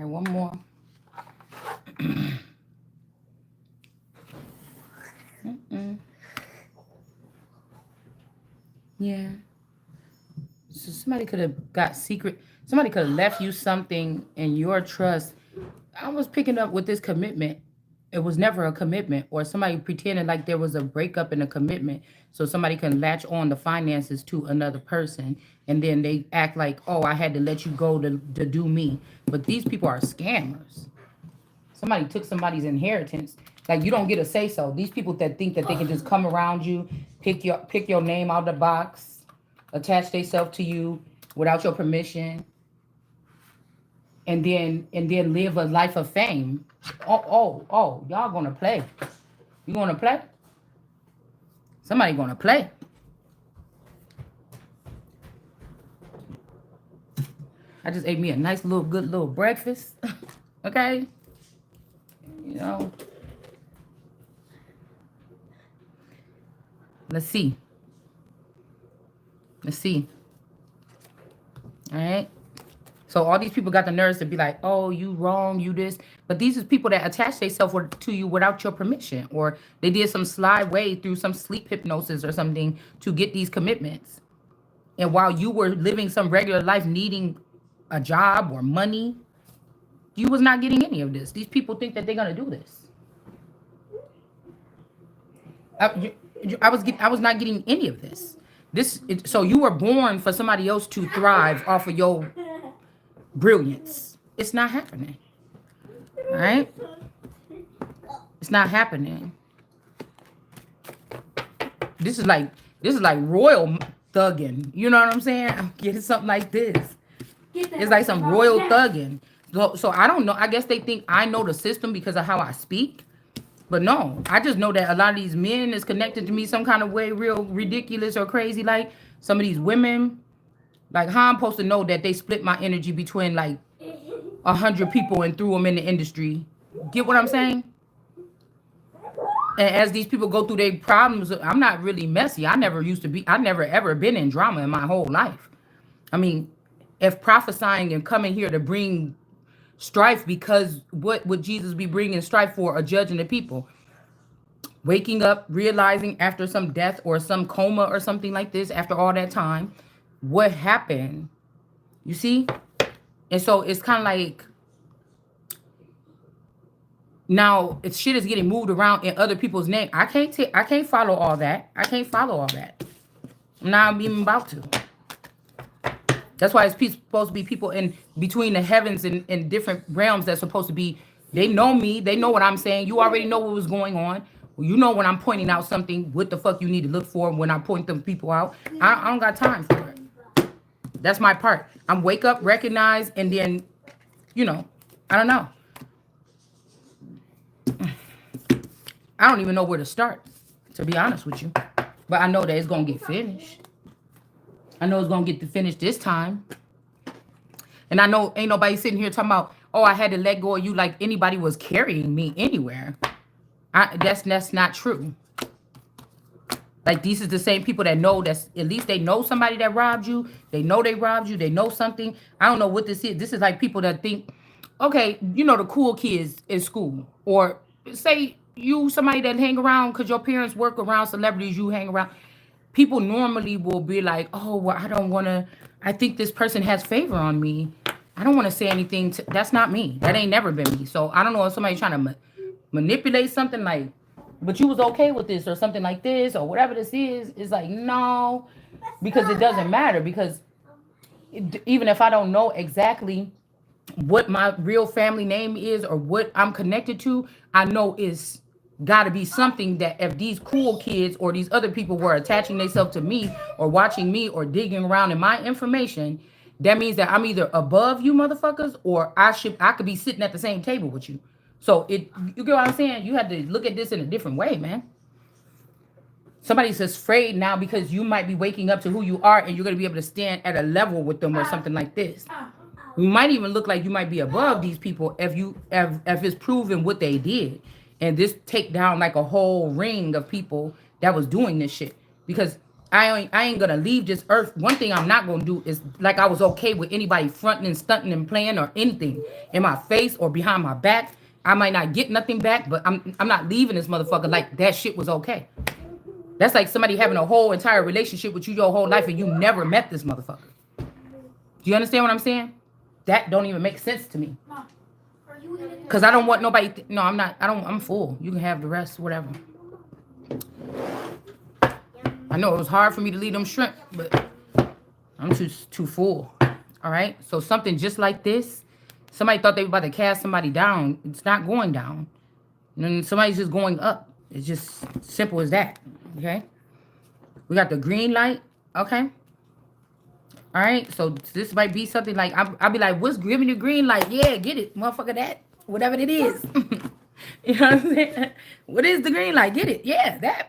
right, one more. Yeah. So somebody could have got secret. Somebody could have left you something in your trust. I was picking up with this commitment. It was never a commitment, or somebody pretending like there was a breakup in a commitment, so somebody can latch on the finances to another person, and then they act like, "Oh, I had to let you go to do me." But these people are scammers. Somebody took somebody's inheritance. Like you don't get a say so. These people that think that they can just come around you, pick your name out of the box, attach themselves to you without your permission, and then live a life of fame. Oh, y'all gonna play. You gonna play? Somebody gonna play. I just ate me a nice little good little breakfast. Okay? You know. Let's see. Let's see. All right. So all these people got the nerves to be like, "Oh, you wrong, you this," but these are people that attach themselves to you without your permission, or they did some sly way through some sleep hypnosis or something to get these commitments. And while you were living some regular life, needing a job or money, you was not getting any of this. These people think that they're gonna do this. I was not getting any of this. So you were born for somebody else to thrive off of your brilliance. It's not happening. All right? It's not happening. This is like royal thugging. You know what I'm saying? I'm getting something like this. It's like some royal thugging. So I don't know. I guess they think I know the system because of how I speak. But no, I just know that a lot of these men is connected to me some kind of way, real ridiculous or crazy. Like some of these women, like how I'm supposed to know that they split my energy between like 100 people and threw them in the industry. Get what I'm saying? And as these people go through their problems, I'm not really messy. I never ever been in drama in my whole life. I mean, if prophesying and coming here to bring strife, because what would Jesus be bringing strife for, or judging the people? Waking up, realizing after some death or some coma or something like this, after all that time, what happened? You see? And so it's kind of like, now it's shit is getting moved around in other people's name. I can't follow all that. I can't follow all that. I'm not even about to. That's why it's supposed to be people in between the heavens and different realms that's supposed to be. They know me. They know what I'm saying. You already know what was going on. Well, you know when I'm pointing out something, what the fuck you need to look for when I point them people out. I don't got time for it. That's my part. I'm wake up, recognize, and then, I don't know. I don't even know where to start, to be honest with you. But I know that it's going to get finished. I know it's going to get finished this time. And I know ain't nobody sitting here talking about, "Oh, I had to let go of you," like anybody was carrying me anywhere. That's not true. Like, these is the same people that know at least they know somebody that robbed you. They know they robbed you. They know something. I don't know what this is. This is like people that think, okay, the cool kids in school. Or say you, somebody that hang around because your parents work around celebrities, you hang around. People normally will be like, "Oh, well, I think this person has favor on me. I don't want to say anything." That's not me. That ain't never been me. So I don't know if somebody's trying to manipulate something like, "But you was okay with this," or something like this, or whatever this is. It's like, no, because it doesn't matter. Because even if I don't know exactly what my real family name is or what I'm connected to, I know it's got to be something that if these cool kids or these other people were attaching themselves to me or watching me or digging around in my information, that means that I'm either above you motherfuckers, or I could be sitting at the same table with you. So you get what I'm saying? You have to look at this in a different way, man. Somebody's just afraid now because you might be waking up to who you are, and you're going to be able to stand at a level with them or something like this. You might even look like you might be above these people if it's proven what they did. And this take down like a whole ring of people that was doing this shit. Because I ain't gonna leave this earth. One thing I'm not gonna do is like I was okay with anybody fronting and stunting and playing or anything in my face or behind my back. I might not get nothing back, but I'm not leaving this motherfucker like that shit was okay. That's like somebody having a whole entire relationship with you your whole life and you never met this motherfucker. Do you understand what I'm saying? That don't even make sense to me. Cause I don't want nobody. No, I'm not. I don't. I'm full. You can have the rest, whatever. I know it was hard for me to leave them shrimp, but I'm too full. All right. So something just like this, somebody thought they were about to cast somebody down. It's not going down. And then somebody's just going up. It's just simple as that. Okay. We got the green light. Okay. All right. So this might be something like I'll be like, what's giving you green light? Yeah, get it, motherfucker. That whatever it is. You know what I'm saying? What is the green light? Get it? Yeah, that.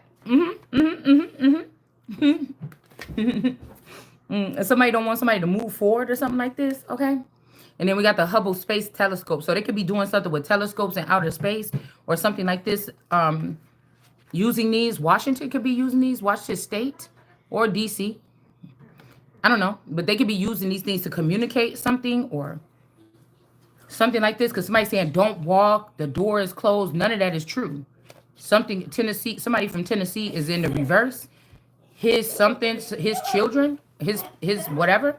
Somebody don't want somebody to move forward or something like this, okay? And then we got the Hubble Space Telescope. So they could be doing something with telescopes in outer space or something like this. Using these, Washington could be using these, Washington State or DC. I don't know, but they could be using these things to communicate something or something like this. Because somebody's saying, don't walk, the door is closed. None of that is true. Something, Tennessee, somebody from Tennessee is in the reverse. His children, his whatever.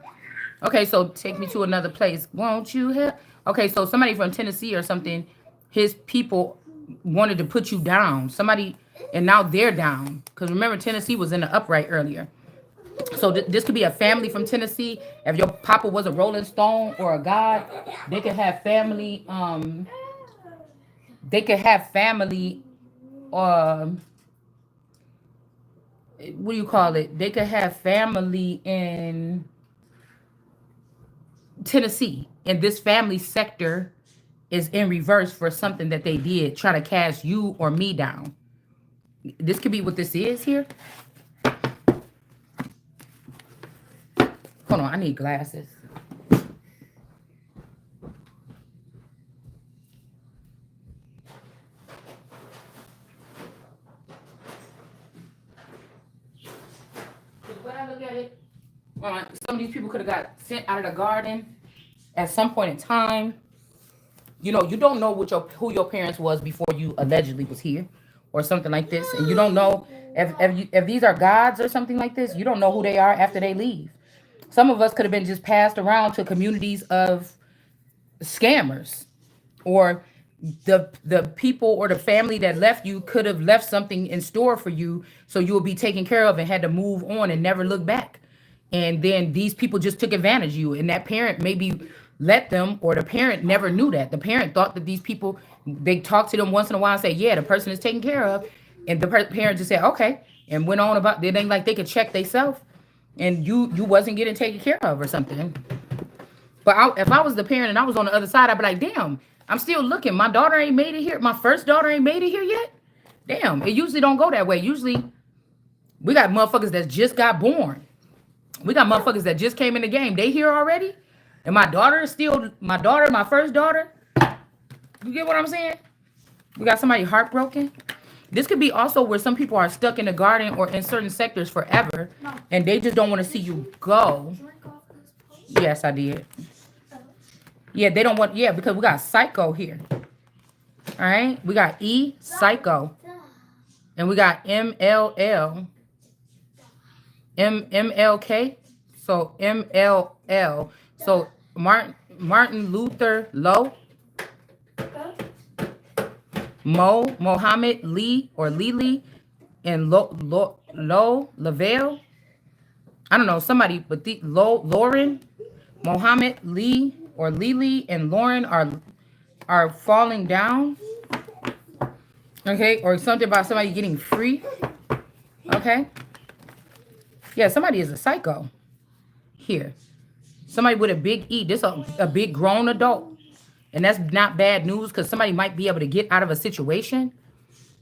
Okay, so take me to another place. Won't you help? Okay, so somebody from Tennessee or something, his people wanted to put you down. Somebody, and now they're down. Because remember, Tennessee was in the upright earlier. So this could be a family from Tennessee. If your papa was a Rolling Stone or a god, they could have family. They could have family. What do you call it? They could have family in Tennessee, and this family sector is in reverse for something that they did, try to cast you or me down. This could be what this is here. Hold on, I need glasses. When I look at it, some of these people could have got sent out of the garden at some point in time. You know, you don't know who your parents was before you allegedly was here, or something like this, and you don't know if these are gods or something like this. You don't know who they are after they leave. Some of us could have been just passed around to communities of scammers, or the people or the family that left you could have left something in store for you, so you will be taken care of and had to move on and never look back. And then these people just took advantage of you, and that parent maybe let them, or the parent never knew that. The parent thought that these people, they talked to them once in a while and say, yeah, the person is taken care of, and the parent just said okay and went on about it. Ain't like they could check themselves, and you wasn't getting taken care of or something. But if I was the parent and I was on the other side, I'd be like, damn, I'm still looking. My daughter ain't made it here. My first daughter ain't made it here yet. Damn, it usually don't go that way. Usually we got motherfuckers that just got born. We got motherfuckers that just came in the game. They here already. And my daughter is still, my first daughter. You get what I'm saying? We got somebody heartbroken. This could be also where some people are stuck in the garden or in certain sectors forever, and they just don't want to see you go. Yes, I did. Yeah, they don't want, yeah, because we got psycho here. All right, we got E, psycho. And we got MLL. MLK. So MLL. So Martin Luther Lowe. Mohammed Lee or Lily, and Lavelle. I don't know, somebody, but Lauren, Mohammed Lee or Lily and Lauren are falling down. Okay, or something about somebody getting free. Okay. Yeah, somebody is a psycho here. Somebody with a big E. This a big grown adult. And that's not bad news, because somebody might be able to get out of a situation.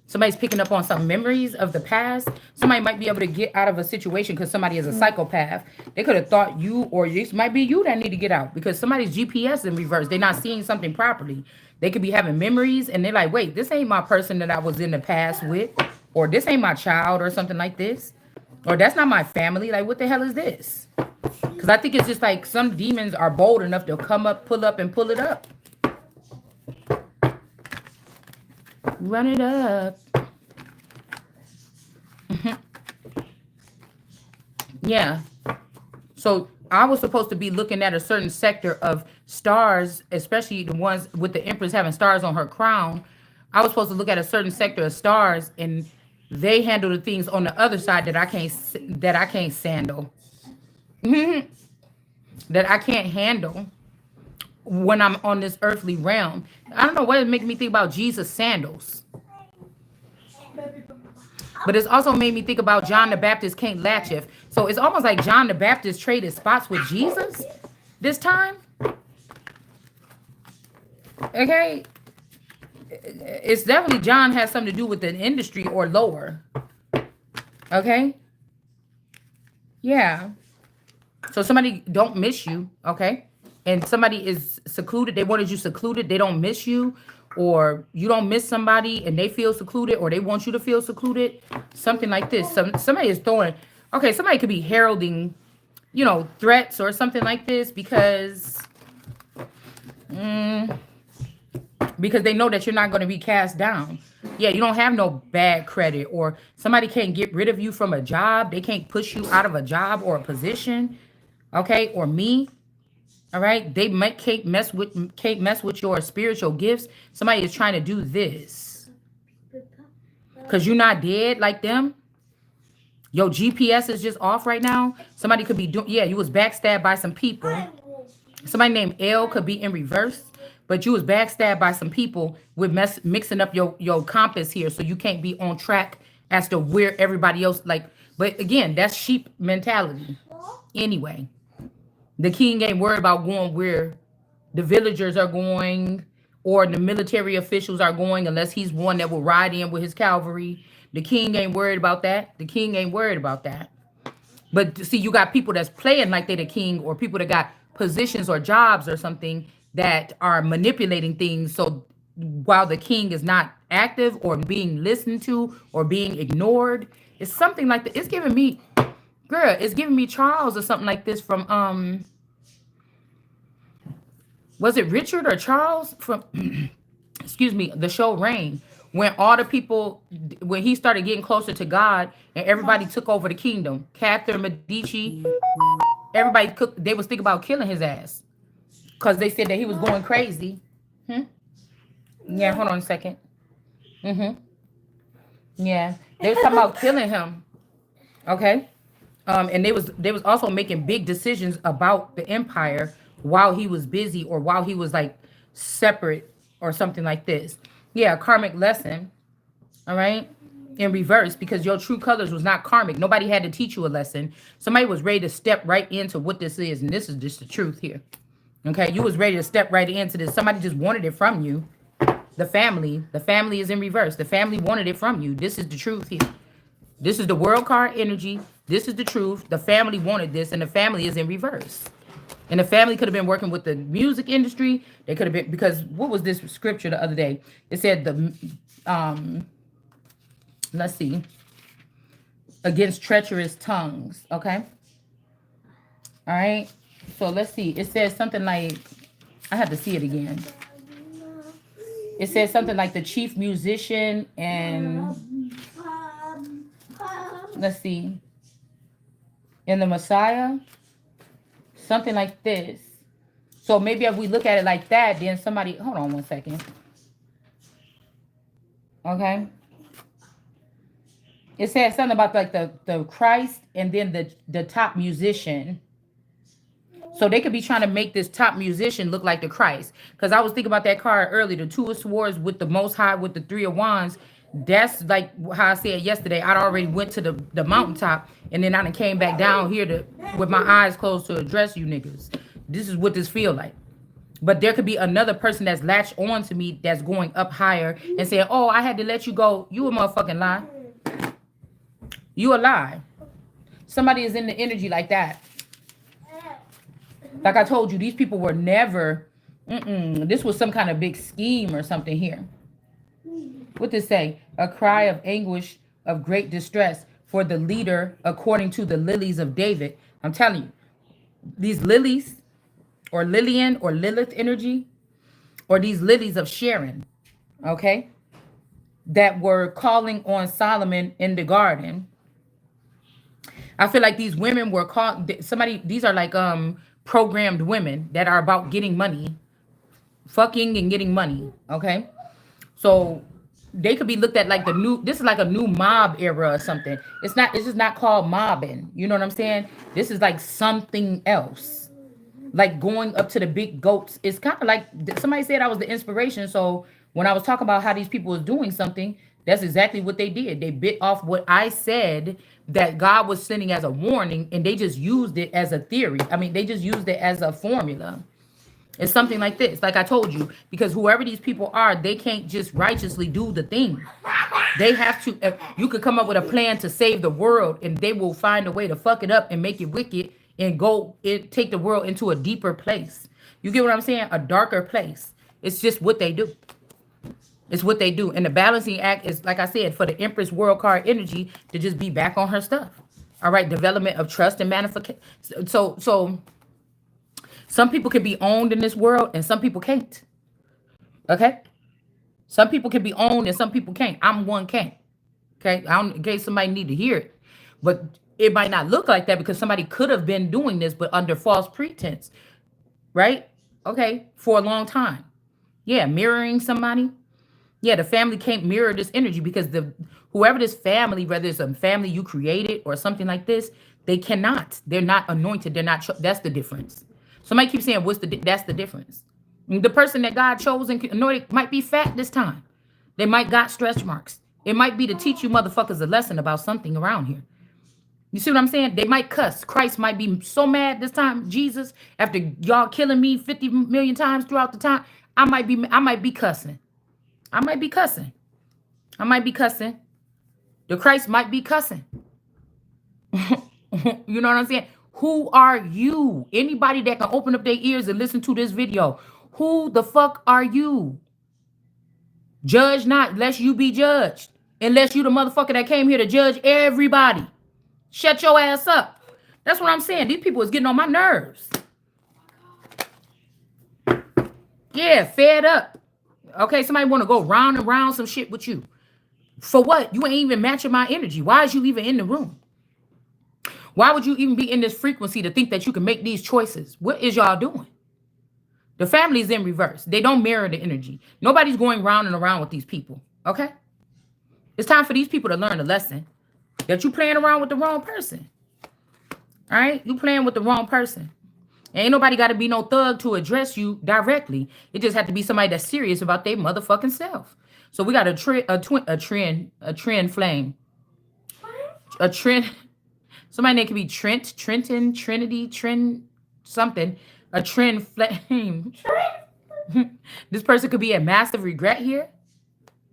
Somebody's picking up on some memories of the past. Somebody might be able to get out of a situation because somebody is a psychopath. They could have thought you, or this might be you that need to get out, because somebody's GPS in reverse. They're not seeing something properly. They could be having memories and they're like, wait, this ain't my person that I was in the past with, or this ain't my child or something like this. Or that's not my family. Like, what the hell is this? Because I think it's just like some demons are bold enough to come up, and pull it up. Run it up. Yeah. So I was supposed to be looking at a certain sector of stars, especially the ones with the Empress having stars on her crown. I was supposed to look at a certain sector of stars, and they handle the things on the other side that I can't sandal, that I can't handle when I'm on this earthly realm. I don't know what it makes me think about Jesus sandals, but it's also made me think about John the Baptist can't latcheth. So it's almost like John the Baptist traded spots with Jesus this time. Okay, it's definitely John has something to do with the industry or lower. Okay, yeah. So somebody don't miss you, okay? And somebody is secluded. They wanted you secluded. They don't miss you, or you don't miss somebody and they feel secluded, or they want you to feel secluded. Something like this. Somebody is throwing. Okay, somebody could be heralding, threats or something like this because they know that you're not going to be cast down. Yeah, you don't have no bad credit, or somebody can't get rid of you from a job. They can't push you out of a job or a position. Okay, or me. All right, they can't mess with your spiritual gifts. Somebody is trying to do this because you're not dead like them. Your GPS is just off right now. Somebody could be doing. Yeah, you was backstabbed by some people. Somebody named L could be in reverse, but you was backstabbed by some people with mixing up your compass here, so you can't be on track as to where everybody else like. But again, that's sheep mentality. Anyway. The king ain't worried about going where the villagers are going or the military officials are going unless he's one that will ride in with his cavalry. The king ain't worried about that. The king ain't worried about that. But see, you got people that's playing like they the king, or people that got positions or jobs or something that are manipulating things. So while the king is not active or being listened to or being ignored, it's something like that. It's giving me, girl, it's giving me Charles or something like this from was it Richard or Charles from excuse me, the show Rain, when all the people, when he started getting closer to God and everybody took over the kingdom. Catherine Medici, everybody cooked, they was thinking about killing his ass because they said that he was going crazy. Yeah, hold on a second. Yeah, they was talking about killing him. Okay. And they was also making big decisions about the empire while he was busy or while he was like separate or something like this. Yeah, karmic lesson. All right. In reverse, because your true colors was not karmic. Nobody had to teach you a lesson. Somebody was ready to step right into what this is, and this is just the truth here. Okay, you was ready to step right into this. Somebody just wanted it from you. The family is in reverse. The family wanted it from you. This is the truth here. This is the world card energy. This is the truth. The family wanted this, and the family is in reverse. And the family could have been working with the music industry. They could have been, because what was this scripture the other day? It said let's see, against treacherous tongues. Okay. All right. So let's see. It says something like, I have to see it again. It says something like the chief musician and let's see, in the Messiah, something like this. So maybe if we look at it like that, then somebody, hold on one second. Okay. It says something about like the Christ and then the top musician. So they could be trying to make this top musician look like the Christ. Because I was thinking about that card earlier, the Two of Swords with the Most High with the Three of Wands. That's like how I said yesterday. I'd already went to the mountaintop, and then I done came back down here with my eyes closed to address you niggas. This is what this feel like. But there could be another person that's latched on to me that's going up higher and saying, oh, I had to let you go. You a motherfucking lie. You a lie. Somebody is in the energy like that. Like I told you, these people were never, this was some kind of big scheme or something here. What does it say? A cry of anguish of great distress. for the leader according to the lilies of David. I'm telling you, these lilies or Lillian or Lilith energy or these lilies of Sharon, okay, that were calling on Solomon in the garden. I feel like these women were called somebody, these are like programmed women that are about getting money, fucking and getting money, okay? So they could be looked at like the new, this is like a new mob era or something. It's just not called mobbing. You know what I'm saying? This is like something else. Like going up to the big goats. It's kind of like somebody said I was the inspiration. So when I was talking about how these people was doing something, that's exactly what they did. They bit off what I said that God was sending as a warning, and they just used it as a theory. I mean, they just used it as a formula. It's something like this, like I told you, because whoever these people are, they can't just righteously do the thing. They have to, you could come up with a plan to save the world, and they will find a way to fuck it up and make it wicked and take the world into a deeper place. You get what I'm saying? A darker place. It's just what they do. It's what they do. And the balancing act is, like I said, for the Empress World card energy to just be back on her stuff. All right, development of trust and manifestation. So some people can be owned in this world and some people can't. Okay? Some people can be owned and some people can't. I'm one can't. Okay? In case somebody need to hear it. But it might not look like that because somebody could have been doing this, but under false pretense. Right? Okay? For a long time. Yeah, mirroring somebody. Yeah, the family can't mirror this energy because whoever this family, whether it's a family you created or something like this, they cannot. They're not anointed. They're not. That's the difference. Somebody keeps saying, that's the difference. The person that God chose and anointed might be fat this time. They might got stretch marks. It might be to teach you motherfuckers a lesson about something around here. You see what I'm saying? They might cuss. Christ might be so mad this time. Jesus, after y'all killing me 50 million times throughout the time, I might be cussing. I might be cussing. I might be cussing. The Christ might be cussing. You know what I'm saying? Who are you? Anybody that can open up their ears and listen to this video. Who the fuck are you? Judge not, lest you be judged. Unless you the motherfucker that came here to judge everybody. Shut your ass up. That's what I'm saying. These people is getting on my nerves. Yeah, fed up. Okay, somebody want to go round and round some shit with you. For what? You ain't even matching my energy. Why is you even in the room? Why would you even be in this frequency to think that you can make these choices? What is y'all doing? The family is in reverse. They don't mirror the energy. Nobody's going round and around with these people. Okay? It's time for these people to learn a lesson. That you playing around with the wrong person. All right? You playing with the wrong person. Ain't nobody got to be no thug to address you directly. It just had to be somebody that's serious about their motherfucking self. So we got a trend flame. A trend. Somebody name could be Trent, Trenton, Trinity, Trend, something. A trend flame. This person could be a massive regret here.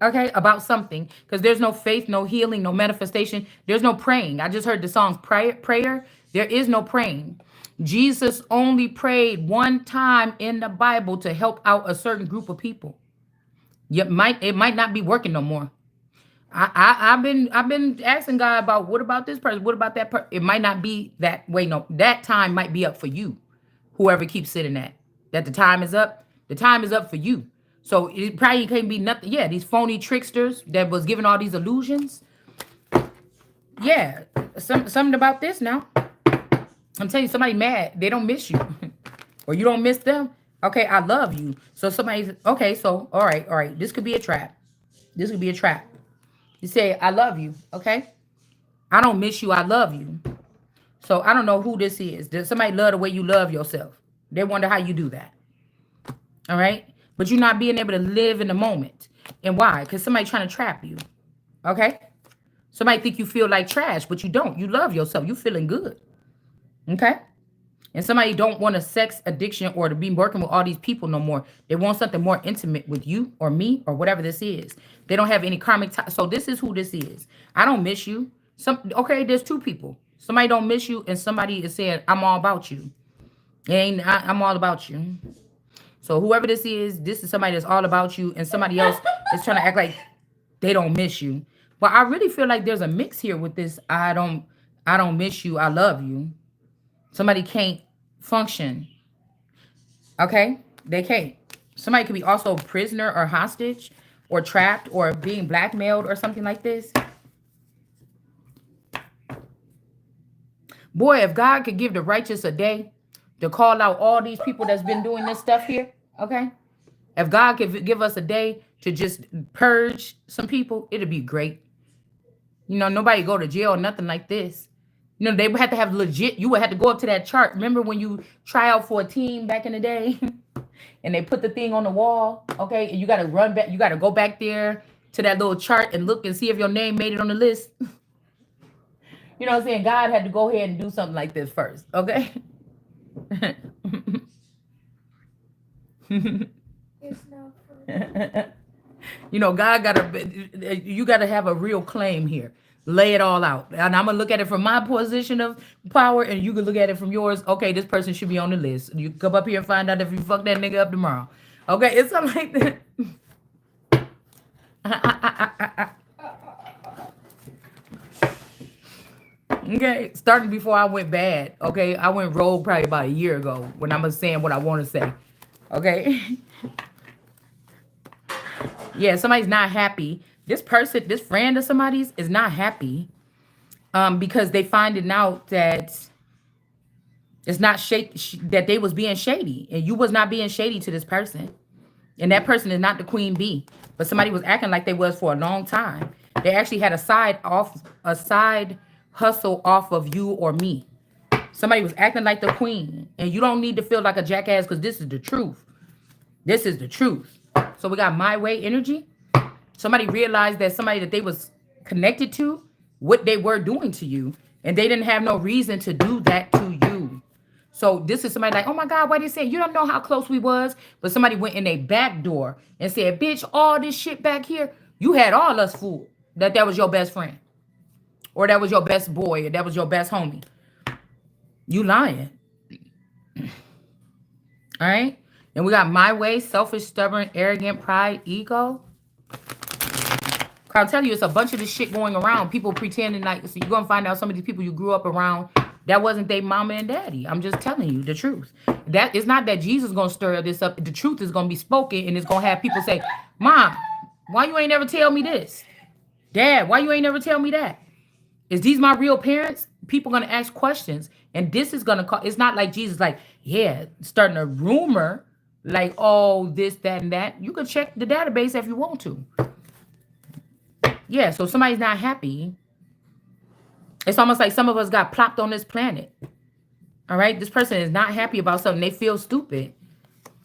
Okay, about something. Because there's no faith, no healing, no manifestation. There's no praying. I just heard the song prayer. There is no praying. Jesus only prayed one time in the Bible to help out a certain group of people. It might not be working no more. I've been asking God about what about this person? What about that person? It might not be that way. No, that time might be up for you. Whoever keeps sitting at that the time is up. The time is up for you. So it probably can't be nothing. Yeah, these phony tricksters that was giving all these illusions. Yeah, something about this now. I'm telling you, somebody mad. They don't miss you. Or you don't miss them. Okay, I love you. So somebody's, okay, so, all right. This could be a trap. This could be a trap. You say, I love you, okay? I don't miss you, I love you. So I don't know who this is. Does somebody love the way you love yourself? They wonder how you do that. All right? But you're not being able to live in the moment. And why? Because somebody trying to trap you. Okay? Somebody think you feel like trash, but you don't. You love yourself. You feeling good. Okay? And somebody don't want a sex addiction or to be working with all these people no more. They want something more intimate with you or me or whatever this is. They don't have any karmic ties. So this is who this is. I don't miss you. Okay, there's two people. Somebody don't miss you and somebody is saying, I'm all about you. I'm all about you. So whoever this is somebody that's all about you and somebody else is trying to act like they don't miss you. But I really feel like there's a mix here with this. I don't miss you. I love you. Somebody can't function. Okay? They can't. Somebody could be also prisoner or hostage or trapped or being blackmailed or something like this. Boy, if God could give the righteous a day to call out all these people that's been doing this stuff here, okay? If God could give us a day to just purge some people, it'd be great. You know, nobody go to jail or nothing like this. You know, they would have to have legit, you would have to go up to that chart. Remember when you try out for a team back in the day and they put the thing on the wall, okay? And you got to run back, you got to go back there to that little chart and look and see if your name made it on the list. You know what I'm saying? God had to go ahead and do something like this first, okay? It's not funny. You know, you gotta have a real claim here. Lay it all out. And I'm gonna look at it from my position of power, and you can look at it from yours. Okay, this person should be on the list. You come up here and find out if you fuck that nigga up tomorrow. Okay, it's something like that. Okay, starting before I went bad. Okay, I went rogue probably about a year ago when I was saying what I want to say. Okay. Yeah, somebody's not happy. This person, this friend of somebody's is not happy because they finding out that it's not that they was being shady and you was not being shady to this person. And that person is not the queen bee, but somebody was acting like they was for a long time. They actually had a side hustle off of you or me. Somebody was acting like the queen, and you don't need to feel like a jackass because this is the truth. This is the truth. So we got my way energy. Somebody realized that somebody that they was connected to, what they were doing to you, and they didn't have no reason to do that to you. So this is somebody like, oh my God, why they say you don't know how close we was? But somebody went in a back door and said, bitch, all this shit back here, you had all us fooled that was your best friend. Or that was your best boy, or that was your best homie. You lying. All right? And we got my way, selfish, stubborn, arrogant, pride, ego. I'll tell you, it's a bunch of this shit going around. People pretending like, so you're going to find out some of these people you grew up around, that wasn't their mama and daddy. I'm just telling you the truth. That it's not that Jesus going to stir this up. The truth is going to be spoken, and it's going to have people say, Mom, why you ain't never tell me this? Dad, why you ain't never tell me that? Is these my real parents? People going to ask questions. And this is going to call, it's not like Jesus like, yeah, starting a rumor like, oh, this, that, and that. You can check the database if you want to. Yeah, so somebody's not happy. It's almost like some of us got plopped on this planet. All right? This person is not happy about something. They feel stupid.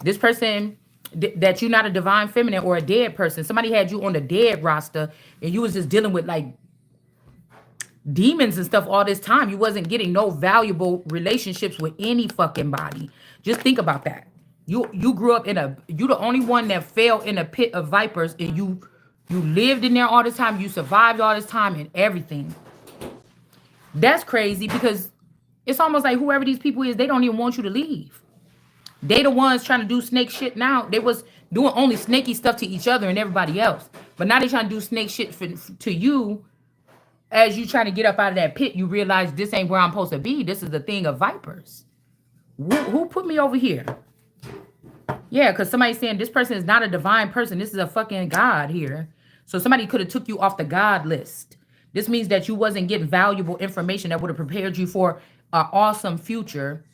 This person, that you're not a divine feminine or a dead person. Somebody had you on the dead roster and you was just dealing with like demons and stuff all this time. You wasn't getting no valuable relationships with any fucking body. Just think about that. You grew up you the only one that fell in a pit of vipers, and you lived in there all this time. You survived all this time and everything. That's crazy because it's almost like whoever these people is, they don't even want you to leave. They the ones trying to do snake shit now. They was doing only snaky stuff to each other and everybody else. But now they trying to do snake shit to you. As you trying to get up out of that pit, you realize this ain't where I'm supposed to be. This is the thing of vipers. Who put me over here? Yeah, because somebody's saying this person is not a divine person. This is a fucking God here. So somebody could have took you off the God list. This means that you wasn't getting valuable information that would have prepared you for an awesome future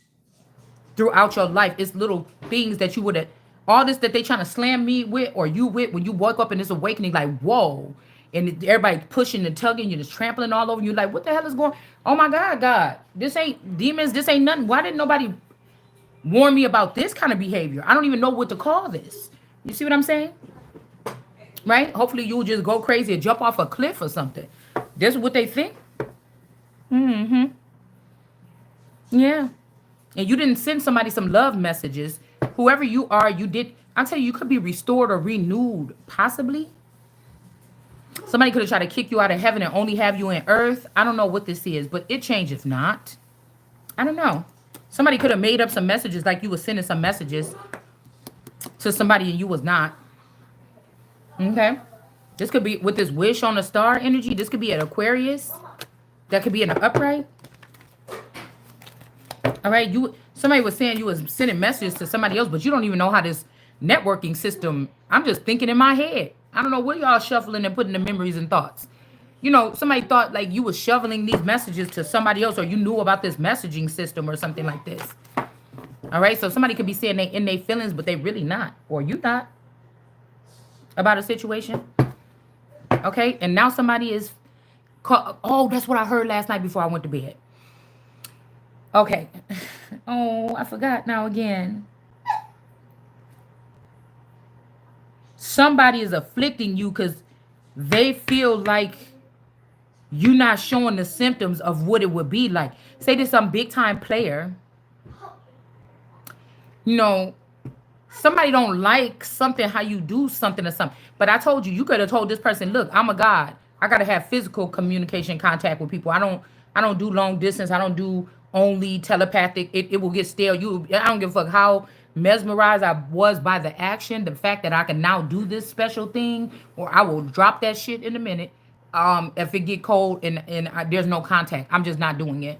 throughout your life. It's little things that you would have, all this that they trying to slam me with or you with when you woke up in this awakening, like, whoa. And everybody pushing and tugging you, just trampling all over you. Like, what the hell is going on? Oh my God, God. This ain't demons. This ain't nothing. Why didn't nobody warn me about this kind of behavior? I don't even know what to call this. You see what I'm saying? Right? Hopefully you'll just go crazy and jump off a cliff or something. This is what they think. Mm-hmm. Yeah. And you didn't send somebody some love messages. Whoever you are, you did. I'll tell you, you could be restored or renewed, possibly. Somebody could have tried to kick you out of heaven and only have you in earth. I don't know what this is, but it changes not. I don't know. Somebody could have made up some messages like you were sending some messages to somebody and you was not. Okay? This could be with this wish on the star energy. This could be an Aquarius. That could be in an upright. All right, somebody was saying you was sending messages to somebody else, but you don't even know how this networking system. I'm just thinking in my head. I don't know what y'all shuffling and putting the memories and thoughts. You know, somebody thought like you was shoveling these messages to somebody else, or you knew about this messaging system or something like this. All right, so somebody could be saying they in their feelings, but they really not, or you not, about a situation. Okay, and now somebody is oh, that's what I heard last night before I went to bed. Okay. Oh, I forgot now again. Somebody is afflicting you because they feel like you're not showing the symptoms of what it would be like. Say there's some big time player. You know, somebody don't like something, how you do something or something. But I told you, you could have told this person, look, I'm a god. I gotta have physical communication contact with people. I don't do long distance. I don't do only telepathic. It will get stale. I don't give a fuck how mesmerized I was by the action, the fact that I can now do this special thing, or I will drop that shit in a minute. If it get cold and there's no contact, I'm just not doing it.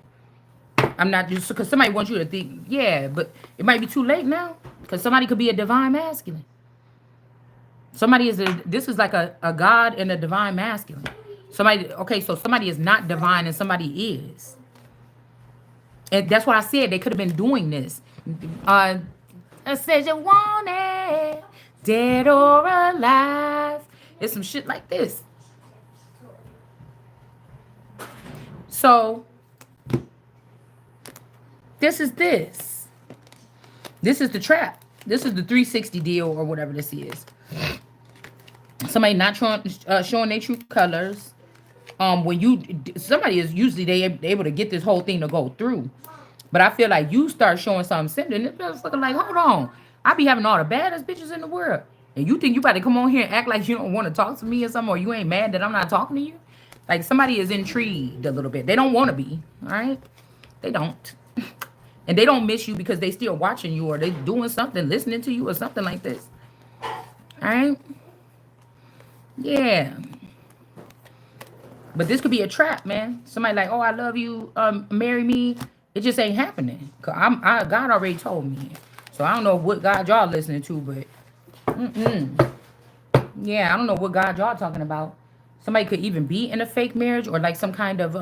I'm not just because somebody wants you to think, yeah, but it might be too late now because somebody could be a divine masculine. This is like a god and a divine masculine. Okay, so somebody is not divine and somebody is. And that's what I said. They could have been doing this. I said you want it, dead or alive. It's some shit like this. So this is this. This is the trap. This is the 360 deal or whatever this is. Somebody not showing their true colors. Somebody is usually they able to get this whole thing to go through. But I feel like you start showing something symptom, it's looking like, hold on. I be having all the baddest bitches in the world. And you think you about to come on here and act like you don't want to talk to me or something, or you ain't mad that I'm not talking to you? Like somebody is intrigued a little bit. They don't want to be, all right? They don't. And they don't miss you because they still watching you, or they doing something, listening to you or something like this. All right? Yeah. But this could be a trap, man. Somebody like, oh, I love you, marry me. It just ain't happening. God already told me. So I don't know what God y'all listening to, but yeah, I don't know what God y'all talking about. Somebody could even be in a fake marriage or like some kind of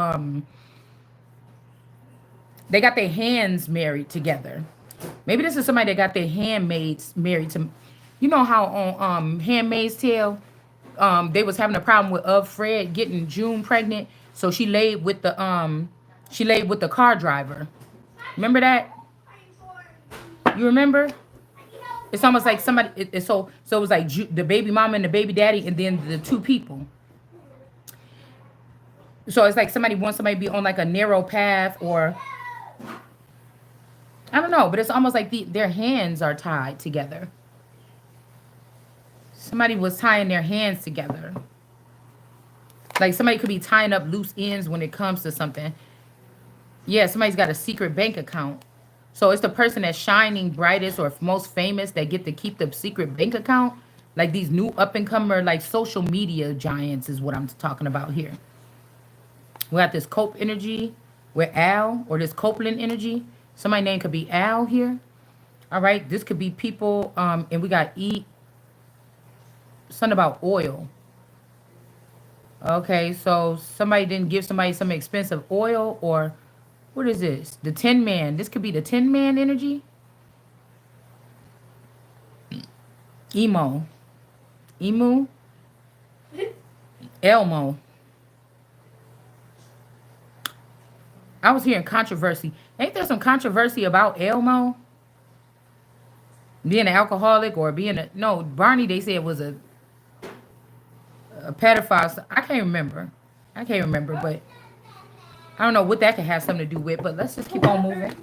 they got their hands married together. Maybe this is somebody that got their handmaids married to. You know how on Handmaid's Tale, they was having a problem with Fred getting June pregnant, so she laid with the car driver. Remember that? You remember? It's almost like somebody. So it was like the baby mama and the baby daddy, and then the two people. So it's like somebody wants somebody to be on like a narrow path, or I don't know, but it's almost like their hands are tied together. Somebody was tying their hands together. Like somebody could be tying up loose ends when it comes to something. Yeah, somebody's got a secret bank account. So it's the person that's shining brightest or most famous that get to keep the secret bank account. Like these new up-and-comer like social media giants is what I'm talking about here. We got this Cope energy with Al, or this Copeland energy. Somebody's name could be Al here. All right, this could be people, and we got something about oil. Okay, so somebody didn't give somebody some expensive oil, or what is this? The Tin Man. This could be the Tin Man energy. Emu. Elmo. I was hearing controversy. Ain't there some controversy about Elmo? Being an alcoholic or being no, Barney, they said was a pedophile. I can't remember, but I don't know what that could have something to do with, but let's just keep on moving.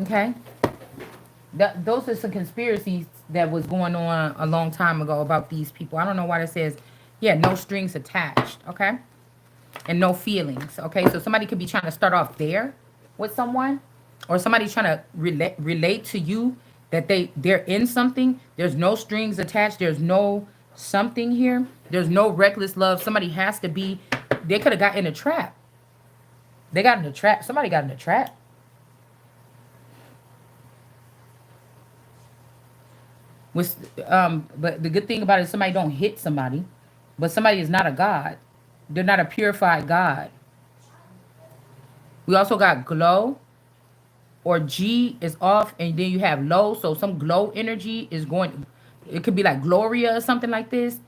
Okay. Those are some conspiracies that was going on a long time ago about these people. I don't know why it says, yeah, no strings attached. Okay. And no feelings. Okay. So somebody could be trying to start off there with someone, or somebody's trying to relate to you that they're in something. There's no strings attached. There's no something here. There's no reckless love. Somebody has to be, they could have got in a trap. They got in a trap. Somebody got in a trap. With, but the good thing about it is somebody don't hit somebody. But somebody is not a God. They're not a purified God. We also got glow, or G is off, and then you have low. So some glow energy is going, it could be like Gloria or something like this.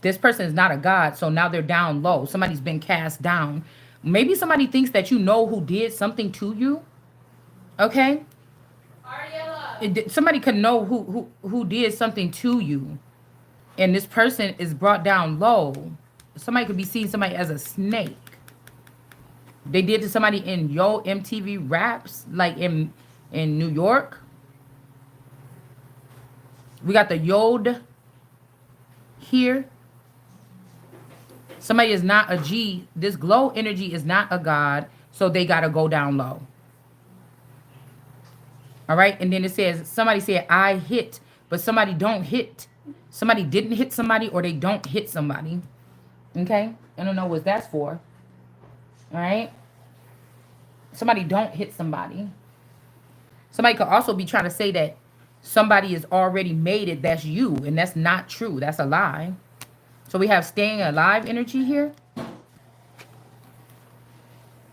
This person is not a God, so now they're down low. Somebody's been cast down. Maybe somebody thinks that you know who did something to you. Okay? Somebody could know who did something to you, and this person is brought down low. Somebody could be seeing somebody as a snake. They did to somebody in Yo MTV Raps, like in New York. We got the Yod here. Somebody is not a G. This glow energy is not a God, so they got to go down low. All right, and then it says, somebody said, I hit, but somebody don't hit. Somebody didn't hit somebody, or they don't hit somebody. Okay, I don't know what that's for. All right, somebody don't hit somebody. Somebody could also be trying to say that somebody has already made it. That's you, and that's not true. That's a lie. So we have staying alive energy here.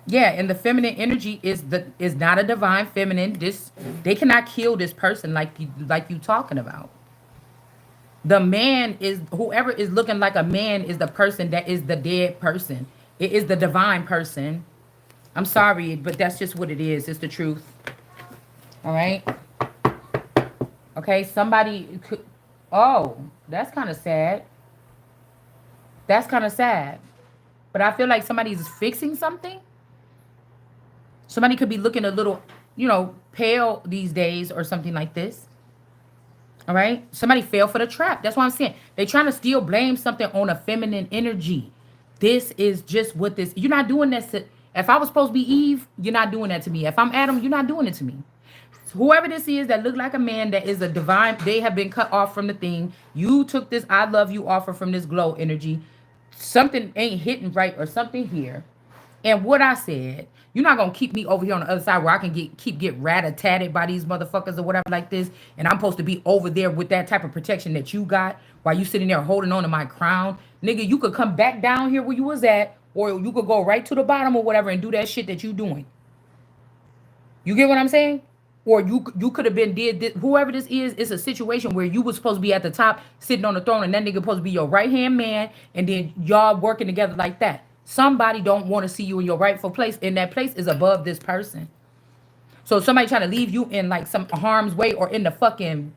Yeah, and the feminine energy is not a divine feminine. They cannot kill this person like you talking about. The man is, whoever is looking like a man is the person that is the dead person. It is the divine person. I'm sorry, but that's just what it is. It's the truth. All right. Okay, somebody could, oh, that's kind of sad. That's kind of sad. But I feel like somebody's fixing something. Somebody could be looking a little, pale these days or something like this. All right? Somebody fell for the trap. That's what I'm saying. They're trying to still blame something on a feminine energy. This is just what this, you're not doing this to, if I was supposed to be Eve, you're not doing that to me. If I'm Adam, you're not doing it to me. Whoever this is that look like a man that is a divine, they have been cut off from the thing. You took this I love you offer from this glow energy. Something ain't hitting right or something here. And what I said, you're not gonna keep me over here on the other side where I can get rat-a-tatted by these motherfuckers or whatever like this. And I'm supposed to be over there with that type of protection that you got while you sitting there holding on to my crown. Nigga, you could come back down here where you was at, or you could go right to the bottom or whatever and do that shit that you doing. You get what I'm saying? Or you could have been did this, whoever this is, it's a situation where you was supposed to be at the top sitting on the throne, and that nigga supposed to be your right-hand man, and then y'all working together like that. Somebody don't want to see you in your rightful place, and that place is above this person. So somebody trying to leave you in like some harm's way or in the fucking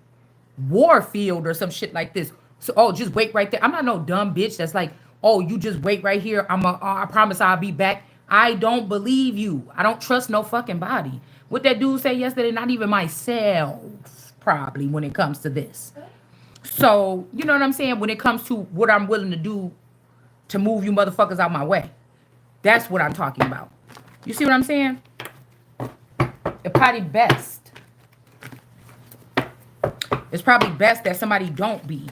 war field or some shit like this. So, oh, just wait right there. I'm not no dumb bitch that's like, oh, you just wait right here. I promise I'll be back. I don't believe you. I don't trust no fucking body. What that dude said yesterday, not even myself, probably, when it comes to this. So, you know what I'm saying? When it comes to what I'm willing to do to move you motherfuckers out my way. That's what I'm talking about. You see what I'm saying? It's probably best. It's probably best that somebody don't be.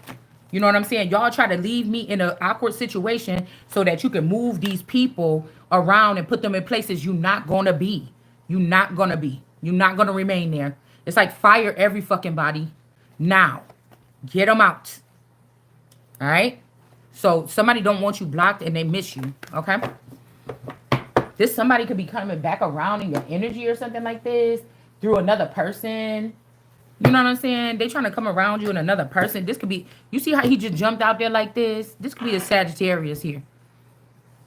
You know what I'm saying? Y'all try to leave me in an awkward situation so that you can move these people around and put them in places you're not going to be. You're not going to be. You're not going to remain there. It's like fire every fucking body now. Get them out. All right? So somebody don't want you blocked and they miss you. Okay? This somebody could be coming back around in your energy or something like this through another person. You know what I'm saying? They trying to come around you and another person. This could be, you see how he just jumped out there like this? This could be a Sagittarius here.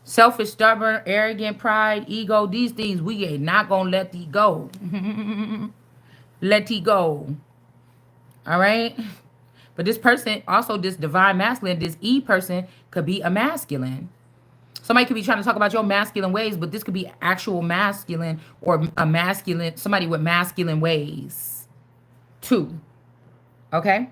Selfish, stubborn, arrogant, pride, ego. These things we ain't not going to let thee go. Let thee go. All right? But this person, also this divine masculine, this E person could be a masculine. Somebody could be trying to talk about your masculine ways, but this could be actual masculine or a masculine, somebody with masculine ways too. Okay?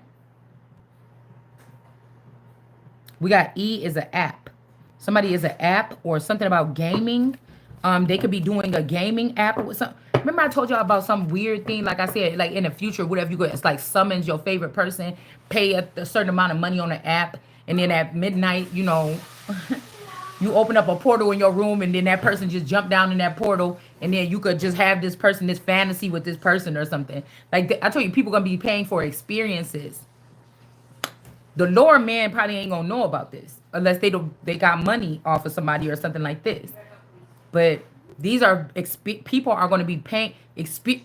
We got E is an app. Somebody is an app or something about gaming. They could be doing a gaming app with some. Remember I told y'all about some weird thing, like I said, like in the future, whatever you go, it's like summons your favorite person, pay a certain amount of money on the app, and then at midnight, you know, you open up a portal in your room, and then that person just jump down in that portal, and then you could just have this person, this fantasy with this person or something. Like I told you, people gonna be paying for experiences. The lower man probably ain't gonna know about this unless they got money off of somebody or something like this. But these are people are going to be paying.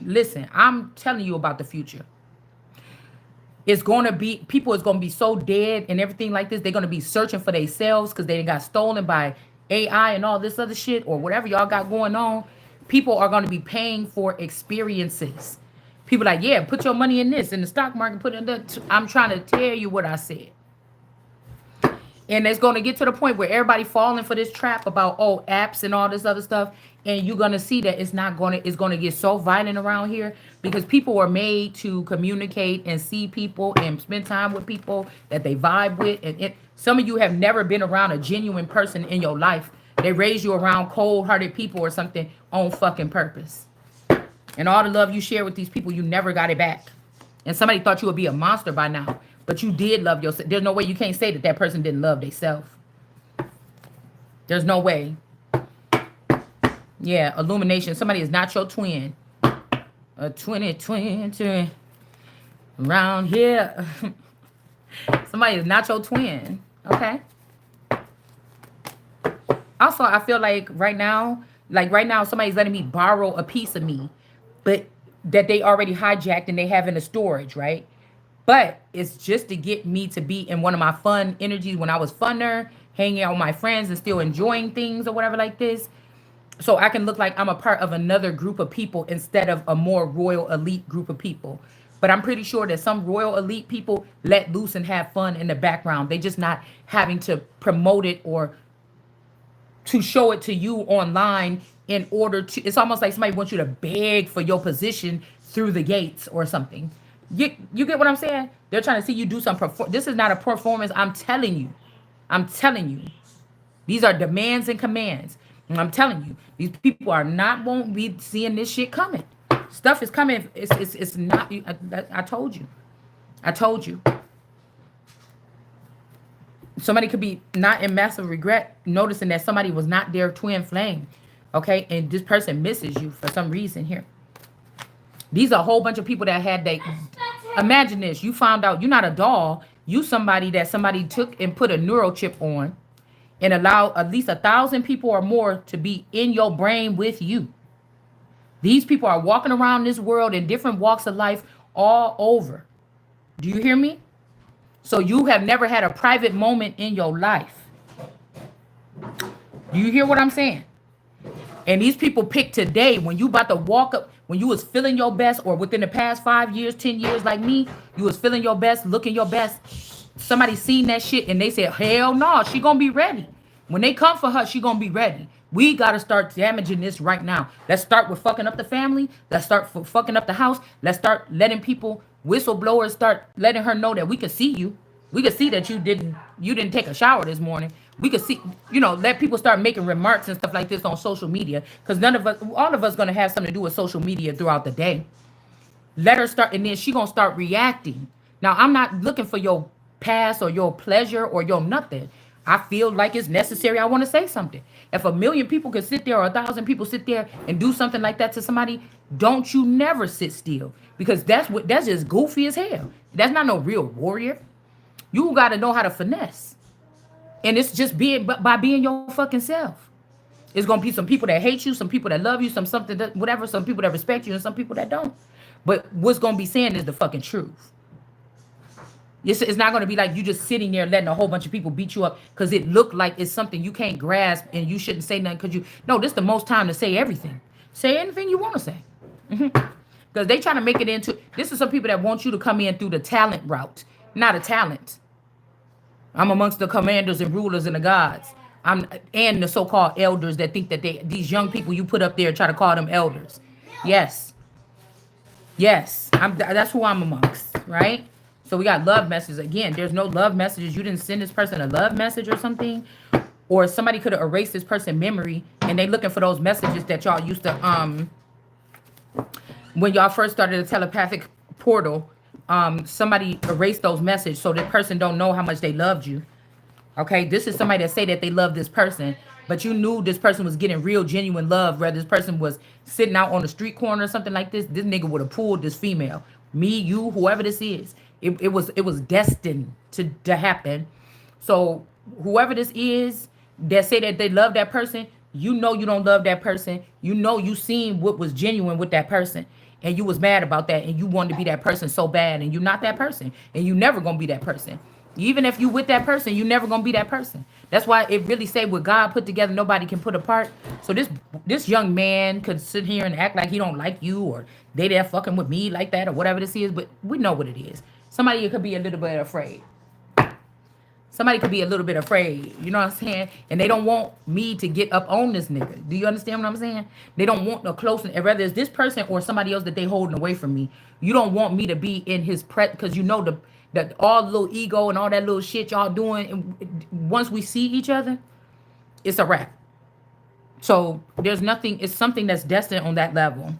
Listen, I'm telling you about the future. It's going to be people is going to be so dead and everything like this. They're going to be searching for themselves because they got stolen by AI and all this other shit or whatever y'all got going on. People are going to be paying for experiences. People like, yeah, put your money in this in the stock market. Put it in the. I'm trying to tell you what I said. And it's going to get to the point where everybody falling for this trap about, oh, apps and all this other stuff. And you're going to see that it's going to get so violent around here because people are made to communicate and see people and spend time with people that they vibe with. And some of you have never been around a genuine person in your life. They raise you around cold-hearted people or something on fucking purpose. And all the love you share with these people, you never got it back. And somebody thought you would be a monster by now. But you did love yourself. There's no way you can't say that that person didn't love themselves. There's no way. Yeah, illumination. Somebody is not your twin. A twin. Around here. Somebody is not your twin. Okay? Also, I feel like right now, somebody's letting me borrow a piece of me. But that they already hijacked and they have in the storage, right? But it's just to get me to be in one of my fun energies when I was funner, hanging out with my friends and still enjoying things or whatever like this. So I can look like I'm a part of another group of people instead of a more royal elite group of people. But I'm pretty sure that some royal elite people let loose and have fun in the background. They just not having to promote it or to show it to you online in order to, it's almost like somebody wants you to beg for your position through the gates or something. You get what I'm saying? They're trying to see you do some this is not a performance. I'm telling you. These are demands and commands. And I'm telling you, these people won't be seeing this shit coming. Stuff is coming. It's not. I told you. Somebody could be not in massive regret, noticing that somebody was not their twin flame. Okay, and this person misses you for some reason here. These are a whole bunch of people that had they. Imagine this. You found out you're not a doll. You somebody that somebody took and put a neural chip on and allowed at least 1,000 people or more to be in your brain with you. These people are walking around this world in different walks of life all over. Do you hear me? So you have never had a private moment in your life. Do you hear what I'm saying? And these people pick today when you about to walk up, when you was feeling your best, or within the past 5 years, 10 years like me, you was feeling your best, looking your best. Somebody seen that shit and they said, hell no, she gonna be ready. When they come for her, she gonna be ready. We gotta start damaging this right now. Let's start with fucking up the family. Let's start fucking up the house. Let's start letting people, whistleblowers, start letting her know that we can see you. We can see that you didn't take a shower this morning. We could see, let people start making remarks and stuff like this on social media. Because all of us gonna have something to do with social media throughout the day. Let her start, and then she gonna start reacting. Now, I'm not looking for your past or your pleasure or your nothing. I feel like it's necessary. I want to say something. If 1,000,000 people could sit there or 1,000 people sit there and do something like that to somebody, don't you never sit still. Because that's just goofy as hell. That's not no real warrior. You got to know how to finesse. And it's just by being your fucking self. It's going to be some people that hate you, some people that love you, some people that respect you, and some people that don't. But what's going to be saying is the fucking truth. It's not going to be like you just sitting there letting a whole bunch of people beat you up because it looked like it's something you can't grasp and you shouldn't say nothing because this is the most time to say everything. Say anything you want to say. Because they trying to make it into, this is some people that want you to come in through the talent route, not a talent. I'm amongst the commanders and rulers and the gods. And the so-called elders that think that these young people you put up there try to call them elders. Yes. That's who I'm amongst, right? So we got love messages. Again, there's no love messages. You didn't send this person a love message or something. Or somebody could have erased this person's memory and they looking for those messages that y'all used to When y'all first started the telepathic portal, somebody erased those messages so that person don't know how much they loved you. Okay, this is somebody that say that they love this person, but you knew this person was getting real, genuine love. Whether this person was sitting out on the street corner or something like this nigga would have pulled this female, me, you, whoever this is. It was destined to happen. So whoever this is that say that they love that person, you know you don't love that person. You know you seen what was genuine with that person, and you was mad about that, and you wanted to be that person so bad, and you're not that person, and you never gonna be that person. Even if you with that person, you never gonna be that person. That's why it really say what God put together, nobody can put apart. So this young man could sit here and act like he don't like you, or they there fucking with me like that, or whatever this is. But we know what it is. Somebody could be a little bit afraid. Somebody could be a little bit afraid, you know what I'm saying? And they don't want me to get up on this nigga. Do you understand what I'm saying? They don't want no closeness. And whether it's this person or somebody else that they holding away from me, you don't want me to be in his because you know the all the little ego and all that little shit y'all doing. And once we see each other, it's a wrap. So there's nothing. It's something that's destined on that level.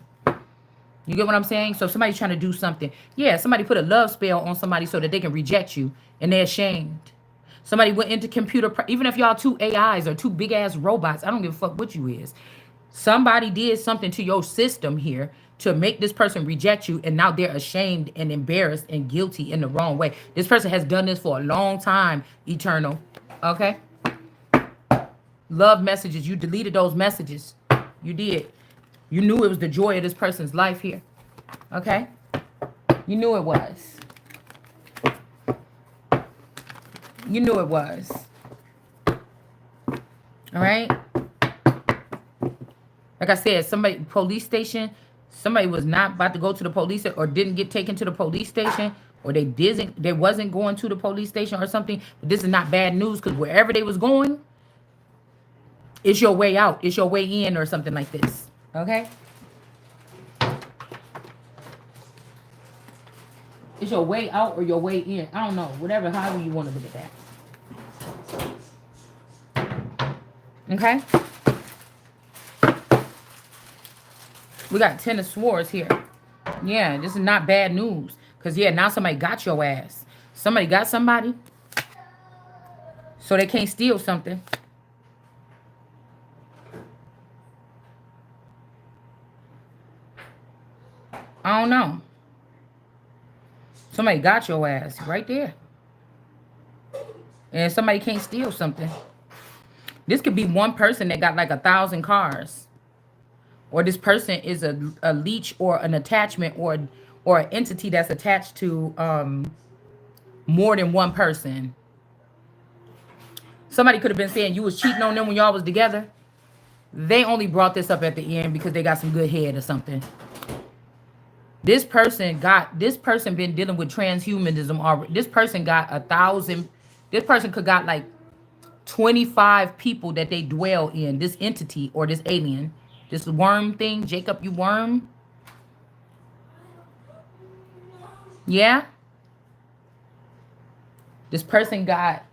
You get what I'm saying? So if somebody's trying to do something, yeah, somebody put a love spell on somebody so that they can reject you, and they're ashamed. Somebody went into even if y'all two AIs or two big ass robots, I don't give a fuck what you is. Somebody did something to your system here to make this person reject you, and now they're ashamed and embarrassed and guilty in the wrong way. This person has done this for a long time, Eternal. Okay? Love messages. You deleted those messages. You did. You knew it was the joy of this person's life here. Okay? You knew it was. You knew it was. All right? Like I said, police station, somebody was not about to go to the police or didn't get taken to the police station, or they wasn't going to the police station or something. But this is not bad news, because wherever they was going, it's your way out. It's your way in or something like this. Okay? It's your way out or your way in. I don't know. Whatever, however you want to look at that. Okay? We got 10 of Swords here. Yeah, this is not bad news. Because, yeah, now somebody got your ass. Somebody got somebody. So they can't steal something. I don't know. Somebody got your ass right there. And somebody can't steal something. This could be one person that got like 1,000 cars. Or this person is a leech or an attachment or an entity that's attached to more than one person. Somebody could have been saying you was cheating on them when y'all was together. They only brought this up at the end because they got some good head or something. This person been dealing with transhumanism already. This person got 1,000. This person could got like 25 people that they dwell in. This entity or this alien. This worm thing. Jacob, you worm? Yeah? This person got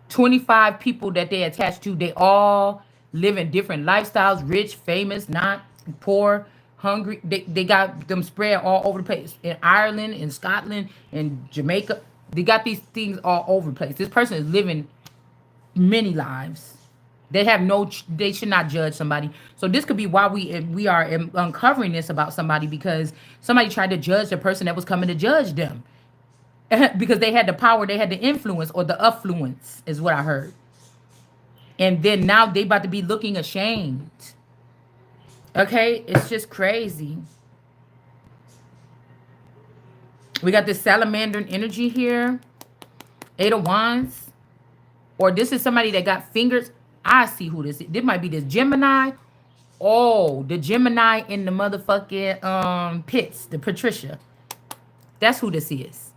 25 people that they attached to. They all live in different lifestyles. Rich, famous, not poor, hungry. They got them spread all over the place. In Ireland, in Scotland, in Jamaica. They got these things all over the place. This person is living many lives. They should not judge somebody. So this could be why we are uncovering this about somebody, because somebody tried to judge the person that was coming to judge them. Because they had the power, they had the influence, or the affluence is what I heard. And then now they about to be looking ashamed. Okay, it's just crazy. We got this salamander energy here. 8 of Wands. Or this is somebody that got fingers. I see who this is. This might be this Gemini. Oh, the Gemini in the motherfucking pits. The Patricia. That's who this is.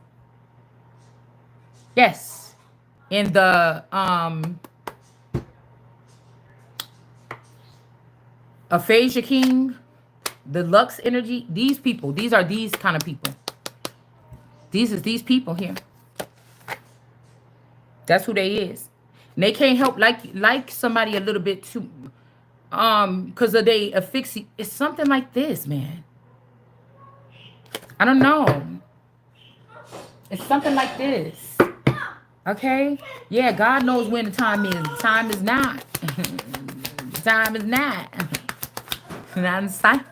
Yes. In the Aphasia King. The Lux energy. These people. These are these kind of people. These people here. That's who they is. And they can't help like somebody a little bit too. Because of they affixi. It's something like this, man. I don't know. It's something like this. Okay? Yeah, God knows when the time is. The time is not. The time is not. Not in sight.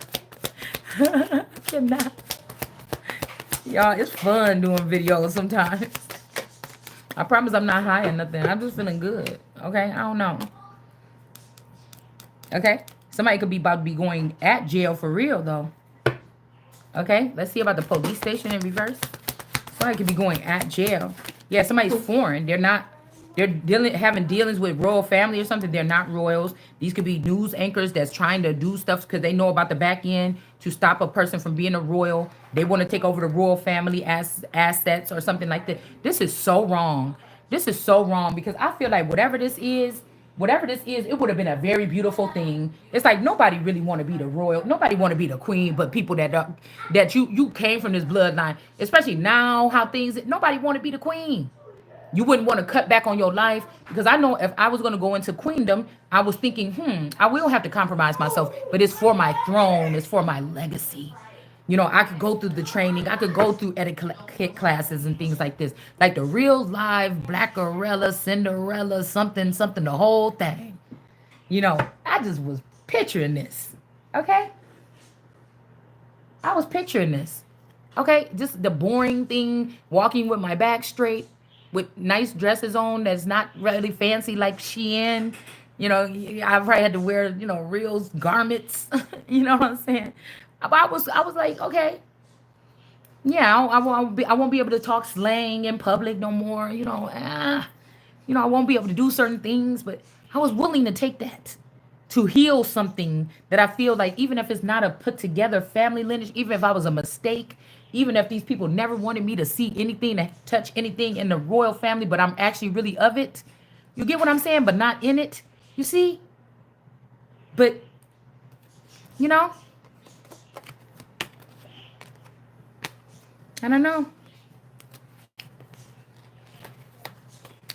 Cannot. Y'all, it's fun doing videos sometimes. I promise I'm not high or nothing. I'm just feeling good. Okay? I don't know. Okay? Somebody could be about to be going at jail for real, though. Okay? Let's see about the police station in reverse. Somebody could be going at jail. Yeah, somebody's foreign. They're not. They're having dealings with royal family or something. They're not royals. These could be news anchors that's trying to do stuff because they know about the back end to stop a person from being a royal. They want to take over the royal family assets or something like that. This is so wrong. This is so wrong because I feel like whatever this is, it would have been a very beautiful thing. It's like nobody really want to be the royal, nobody want to be the queen, but people that you came from this bloodline. Especially now, how things nobody want to be the queen. You wouldn't want to cut back on your life because I know if I was going to go into queendom, I was thinking, I will have to compromise myself, but it's for my throne, it's for my legacy. You know, I could go through the training, I could go through etiquette classes and things like this, like the real live Blackarella, Cinderella, something, something, the whole thing. You know, I just was picturing this. Okay, I was picturing this. Okay, just the boring thing, walking with my back straight, with nice dresses on that's not really fancy like Shein. You know, I probably had to wear, real garments. You know what I'm saying? But I was like, okay, yeah, I won't be able to talk slang in public no more. I won't be able to do certain things, but I was willing to take that to heal something that I feel like, even if it's not a put together family lineage, even if I was a mistake, even if these people never wanted me to see anything, to touch anything in the royal family, but I'm actually really of it. You get what I'm saying? But not in it. You see? But, you know, I don't know.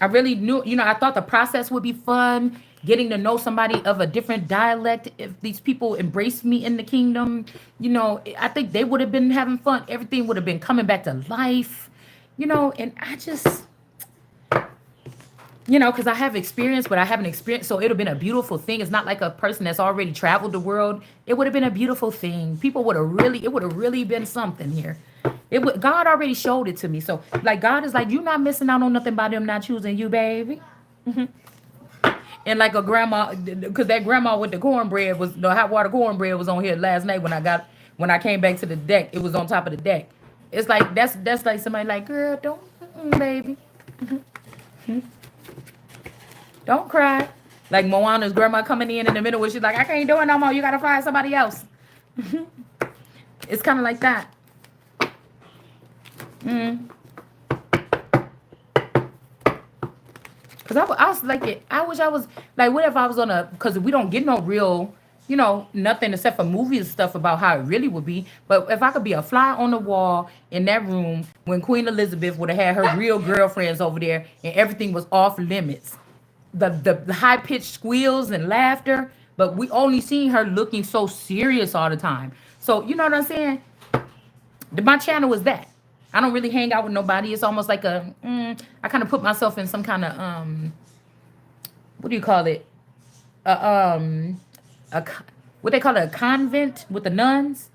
I really knew, I thought the process would be fun, getting to know somebody of a different dialect. If these people embraced me in the kingdom, I think they would have been having fun. Everything would have been coming back to life, and I just, because I have experience, but I haven't experienced. So it would have been a beautiful thing. It's not like a person that's already traveled the world. It would have been a beautiful thing. It would have really been something here. God already showed it to me. So like, God is like, you're not missing out on nothing by them not choosing you, baby. And like a grandma, because that grandma with the cornbread was the hot water cornbread was on here last night when I came back to the deck. It was on top of the deck. It's like that's like somebody like, girl, don't, baby, don't cry. Like Moana's grandma coming in the middle where she's like, I can't do it no more. You gotta find somebody else. It's kind of like that. Cause I was like it. I wish I was like, what if I was on because we don't get no real, nothing except for movies and stuff about how it really would be. But if I could be a fly on the wall in that room when Queen Elizabeth would have had her real girlfriends over there and everything was off limits, the high pitched squeals and laughter, but we only seen her looking so serious all the time. So you know what I'm saying? My channel is that. I don't really hang out with nobody. It's almost like I kind of put myself in some kind of what do you call it? What they call it, a convent with the nuns.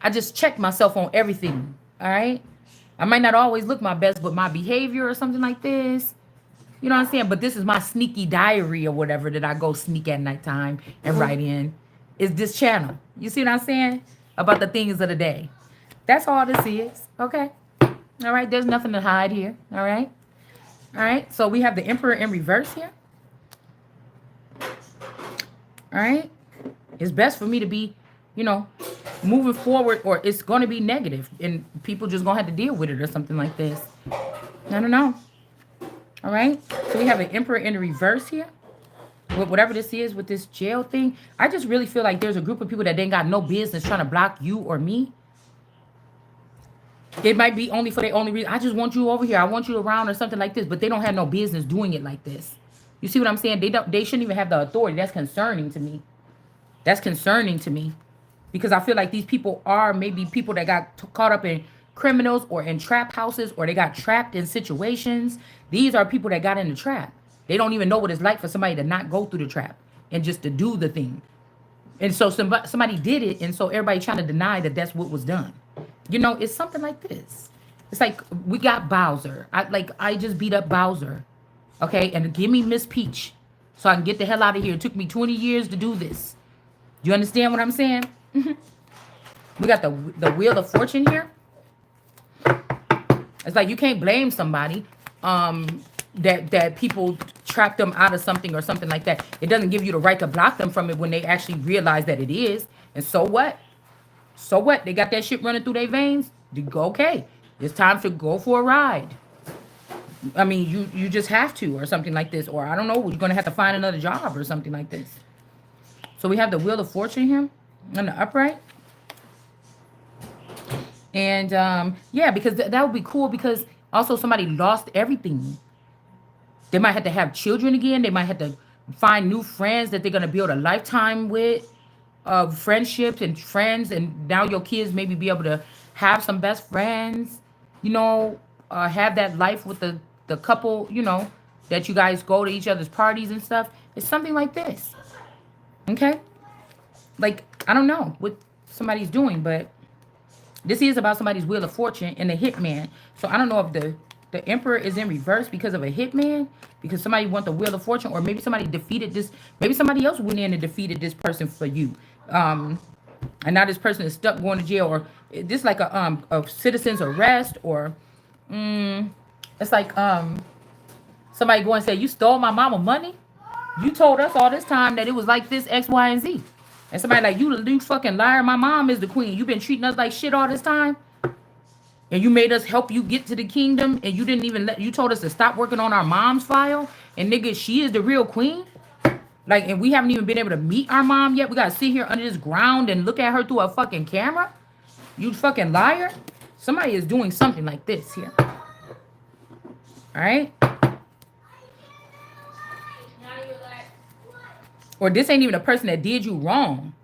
I just check myself on everything. All right. I might not always look my best, but my behavior or something like this. You know what I'm saying? But this is my sneaky diary or whatever that I go sneak at nighttime and write in. Is this channel? You see what I'm saying? About the things of the day. That's all this is. Okay. All right, there's nothing to hide here. All right. All right. So we have the Emperor in reverse here. All right. It's best for me to be, moving forward, or it's going to be negative and people just going to have to deal with it or something like this. I don't know. All right. So we have an Emperor in the reverse here. With whatever this is with this jail thing. I just really feel like there's a group of people that ain't got no business trying to block you or me. It might be only for their only reason. I just want you over here. I want you around or something like this. But they don't have no business doing it like this. You see what I'm saying? They shouldn't even have the authority. That's concerning to me. That's concerning to me because I feel like these people are maybe people that got caught up in criminals or in trap houses or they got trapped in situations. These are people that got in the trap. They don't even know what it's like for somebody to not go through the trap and just to do the thing. And so somebody did it, and so everybody trying to deny that that's what was done. You know, it's something like this. It's like we got Bowser. I just beat up Bowser, okay, and give me Miss Peach, so I can get the hell out of here. It took me 20 years to do this. You understand what I'm saying? We got the Wheel of Fortune here. It's like you can't blame somebody that people trap them out of something or something like that. It doesn't give you the right to block them from it when they actually realize that it is. And so what? So what? They got that shit running through their veins. Okay, it's time to go for a ride. I mean, you just have to or something like this. Or I don't know, you're going to have to find another job or something like this. So we have the Wheel of Fortune here on the upright. And yeah, because that would be cool because also somebody lost everything. They might have to have children again. They might have to find new friends that they're going to build a lifetime with, friendships and friends. And now your kids maybe be able to have some best friends, you know, have that life with the couple, you know, that you guys go to each other's parties and stuff. It's something like this. Okay? Like, I don't know what somebody's doing, but this is about somebody's Wheel of Fortune and the hitman. So I don't know if the Emperor is in reverse because of a hitman, because somebody want the Wheel of Fortune, or maybe somebody defeated this. Maybe somebody else went in and defeated this person for you. And now this person is stuck going to jail, or this like a citizen's arrest, or it's like somebody go and say, you stole my mama money? You told us all this time that it was like this, X, Y, and Z. And somebody like, you fucking liar, my mom is the queen. You've been treating us like shit all this time. And you made us help you get to the kingdom. And you didn't even you told us to stop working on our mom's file. And nigga, she is the real queen. Like, and we haven't even been able to meet our mom yet. We got to sit here under this ground and look at her through a fucking camera. You fucking liar. Somebody is doing something like this here. All right. Or this ain't even a person that did you wrong.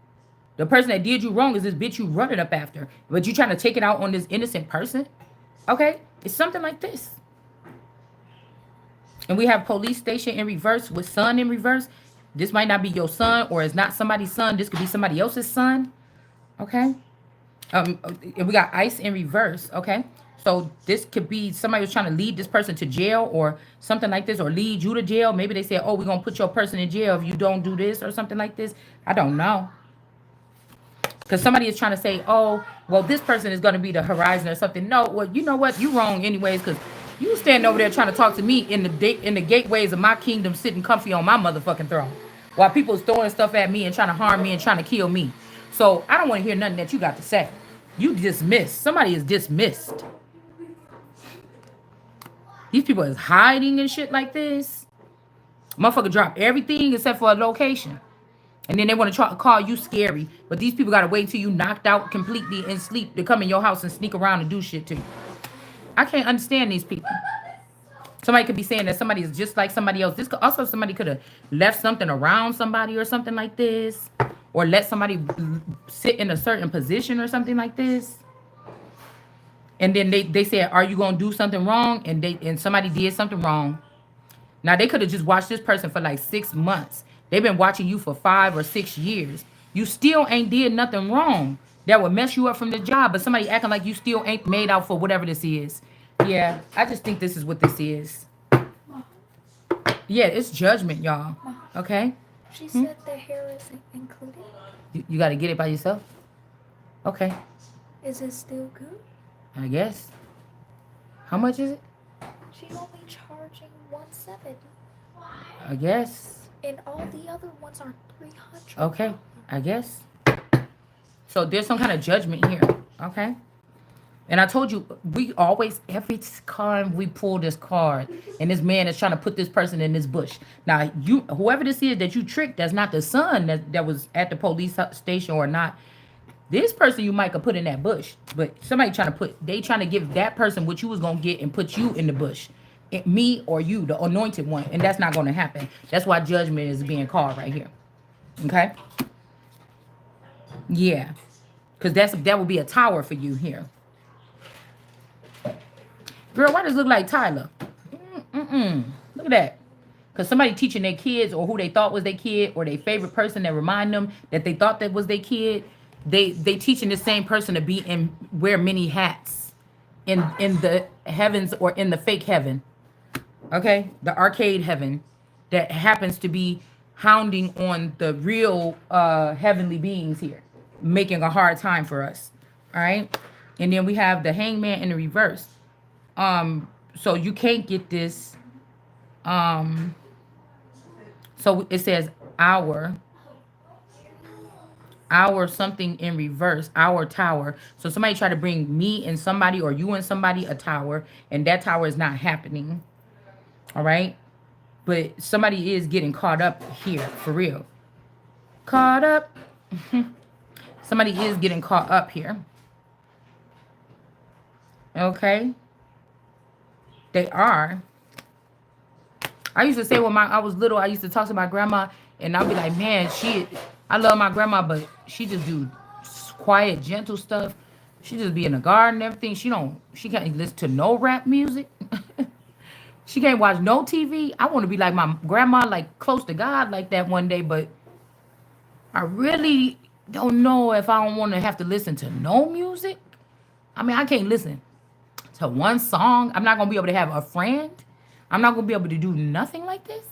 The person that did you wrong is this bitch you running up after. But you trying to take it out on this innocent person? Okay? It's something like this. And we have police station in reverse with son in reverse. This might not be your son, or it's not somebody's son. This could be somebody else's son. Okay? And we got ice in reverse. Okay? So this could be somebody was trying to lead this person to jail or something like this, or lead you to jail. Maybe they said, oh, we're going to put your person in jail if you don't do this or something like this. I don't know. Because somebody is trying to say, oh, well, this person is going to be the horizon or something. No, well, you know what? You're wrong anyways, because you standing over there trying to talk to me in the gateways of my kingdom, sitting comfy on my motherfucking throne, while people's throwing stuff at me and trying to harm me and trying to kill me. So I don't want to hear nothing that you got to say. You dismissed. Somebody is dismissed. These people is hiding and shit like this. Motherfucker drop everything except for a location. And then they want to try to call you scary. But these people got to wait till you knocked out completely and sleep to come in your house and sneak around and do shit to you. I can't understand these people. Somebody could be saying that somebody is just like somebody else. This could also, somebody could have left something around somebody or something like this. Or let somebody sit in a certain position or something like this. And then they said, are you going to do something wrong? And somebody did something wrong. Now, they could have just watched this person for like 6 months. They've been watching you for 5 or 6 years. You still ain't did nothing wrong that would mess you up from the job. But somebody acting like you still ain't made out for whatever this is. Yeah, I just think this is what this is. Yeah, it's judgment, y'all. Okay? She said the hair isn't included. You got to get it by yourself? Okay. Is it still good? I guess. How much is it? She's only charging $170. I guess. And all the other ones are $300. Okay, I guess. So there's some kind of judgment here. Okay. And I told you, we always, every time we pull this card, and this man is trying to put this person in this bush. Now, whoever this is that you tricked, that's not the son that was at the police station or not. This person you might could put in that bush, but somebody trying to give that person what you was going to get and put you in the bush. Me or you, the anointed one. And that's not going to happen. That's why judgment is being called right here. Okay? Yeah, because that would be a tower for you here. Girl, why does it look like Tyler? Look at that. Because somebody teaching their kids or who they thought was their kid or their favorite person that remind them that they thought that was their kid, they teaching the same person to be in wear many hats in the heavens or in the fake heaven. Okay? The arcade heaven that happens to be hounding on the real heavenly beings here, making a hard time for us. All right? And then we have the hangman in the reverse. So you can't get this. So it says our something in reverse, our tower. So somebody try to bring me and somebody or you and somebody a tower, and that tower is not happening. All right. But somebody is getting caught up here for real. Caught up. Somebody is getting caught up here. Okay. They are. I used to say when I was little, I used to talk to my grandma, and I'd be like, man, I love my grandma, but she just do quiet, gentle stuff. She just be in the garden and everything. She can't listen to no rap music. She can't watch no TV. I want to be like my grandma, like close to God like that one day, but I really don't know if I don't want to have to listen to no music. I mean, I can't listen to one song. I'm not going to be able to have a friend. I'm not going to be able to do nothing like this.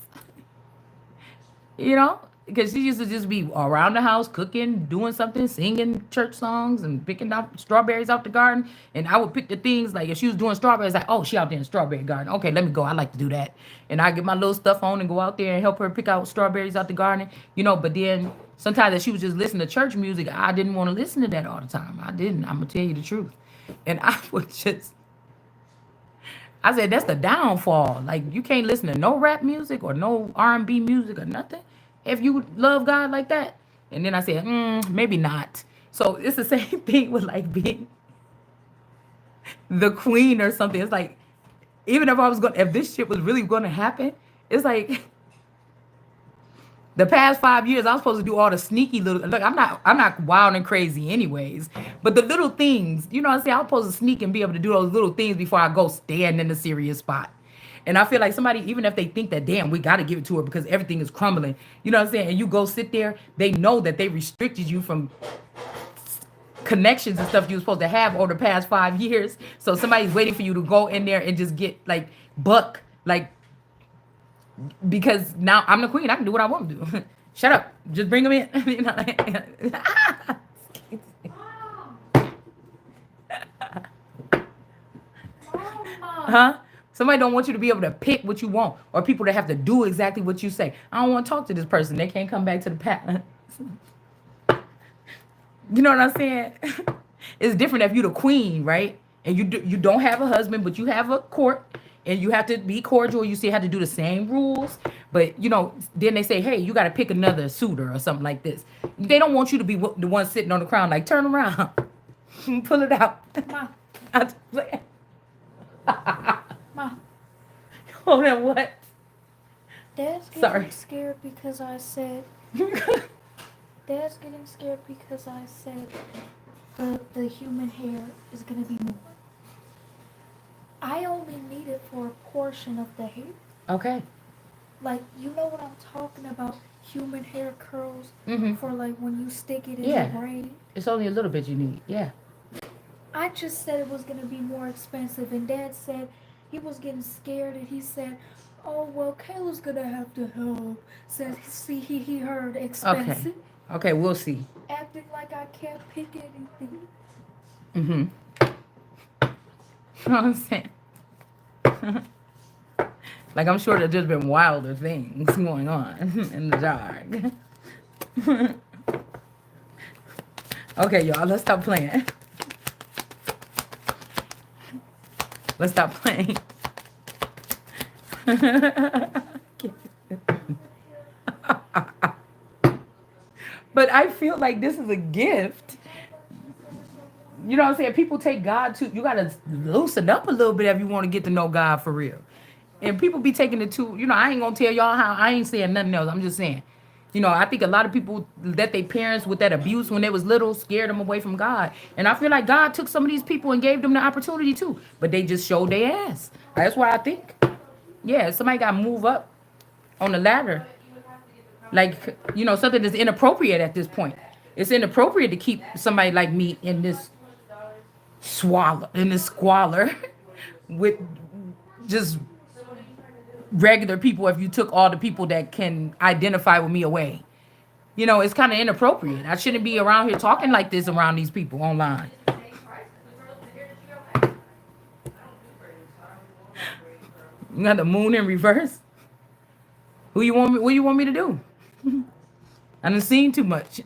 You know? Because she used to just be around the house, cooking, doing something, singing church songs and picking out strawberries out the garden. And I would pick the things, like if she was doing strawberries, like, oh, she out there in the strawberry garden. Okay, let me go. I like to do that. And I get my little stuff on and go out there and help her pick out strawberries out the garden. You know, but then sometimes if she was just listening to church music, I didn't want to listen to that all the time. I didn't. I'm going to tell you the truth. And I would just... I said, that's the downfall. Like, you can't listen to no rap music or no R&B music or nothing if you love God like that. And then I said, maybe not. So it's the same thing with, like, being the queen or something. It's like, even if this shit was really going to happen, it's like, the past 5 years, I was supposed to do all the sneaky little... Look, I'm not wild and crazy anyways. But the little things, you know what I'm saying? I was supposed to sneak and be able to do those little things before I go stand in the serious spot. And I feel like somebody, even if they think that, damn, we got to give it to her because everything is crumbling. You know what I'm saying? And you go sit there, they know that they restricted you from connections and stuff you were supposed to have over the past 5 years. So somebody's waiting for you to go in there and just get, like, buck, like... Because now I'm the queen. I can do what I want to do. Shut up. Just bring them in. You know, huh? Somebody don't want you to be able to pick what you want, or people that have to do exactly what you say. I don't want to talk to this person. They can't come back to the past. You know what I'm saying? It's different if you're the queen, right? And you don't have a husband, but you have a court. And you have to be cordial. You still have to do the same rules. But, you know, then they say, hey, you got to pick another suitor or something like this. They don't want you to be the one sitting on the crown, like, turn around. Pull it out. Ma. Ma. Hold on, what? Dad's getting Sorry. scared because I said... Dad's getting scared because I said the human hair is going to be more. I only need it for a portion of the hair. Okay. Like, you know what I'm talking about? Human hair curls for, like, when you stick it in the braid. It's only a little bit you need. Yeah. I just said it was going to be more expensive. And Dad said he was getting scared. And he said, oh, well, Kayla's going to have to help. Said, see, he heard expensive. Okay, we'll see. Acting like I can't pick anything. Mm-hmm. You know what I'm saying? Like, I'm sure there's just been wilder things going on in the dark. Okay, y'all, let's stop playing. Let's stop playing. But I feel like this is a gift. You know what I'm saying? People take God too. You got to loosen up a little bit if you want to get to know God for real. And people be taking it too. You know, I ain't going to tell y'all how. I ain't saying nothing else. I'm just saying. You know, I think a lot of people let their parents with that abuse when they was little scared them away from God. And I feel like God took some of these people and gave them the opportunity too. But they just showed their ass. That's why I think. Yeah, somebody got to move up on the ladder. Like, you know, something that's inappropriate at this point. It's inappropriate to keep somebody like me in this squalor with just regular people if you took all the people that can identify with me away. You know, it's kind of inappropriate. I shouldn't be around here talking like this around these people online. You got the moon in reverse. Who you want me? What you want me to do? I done seen too much.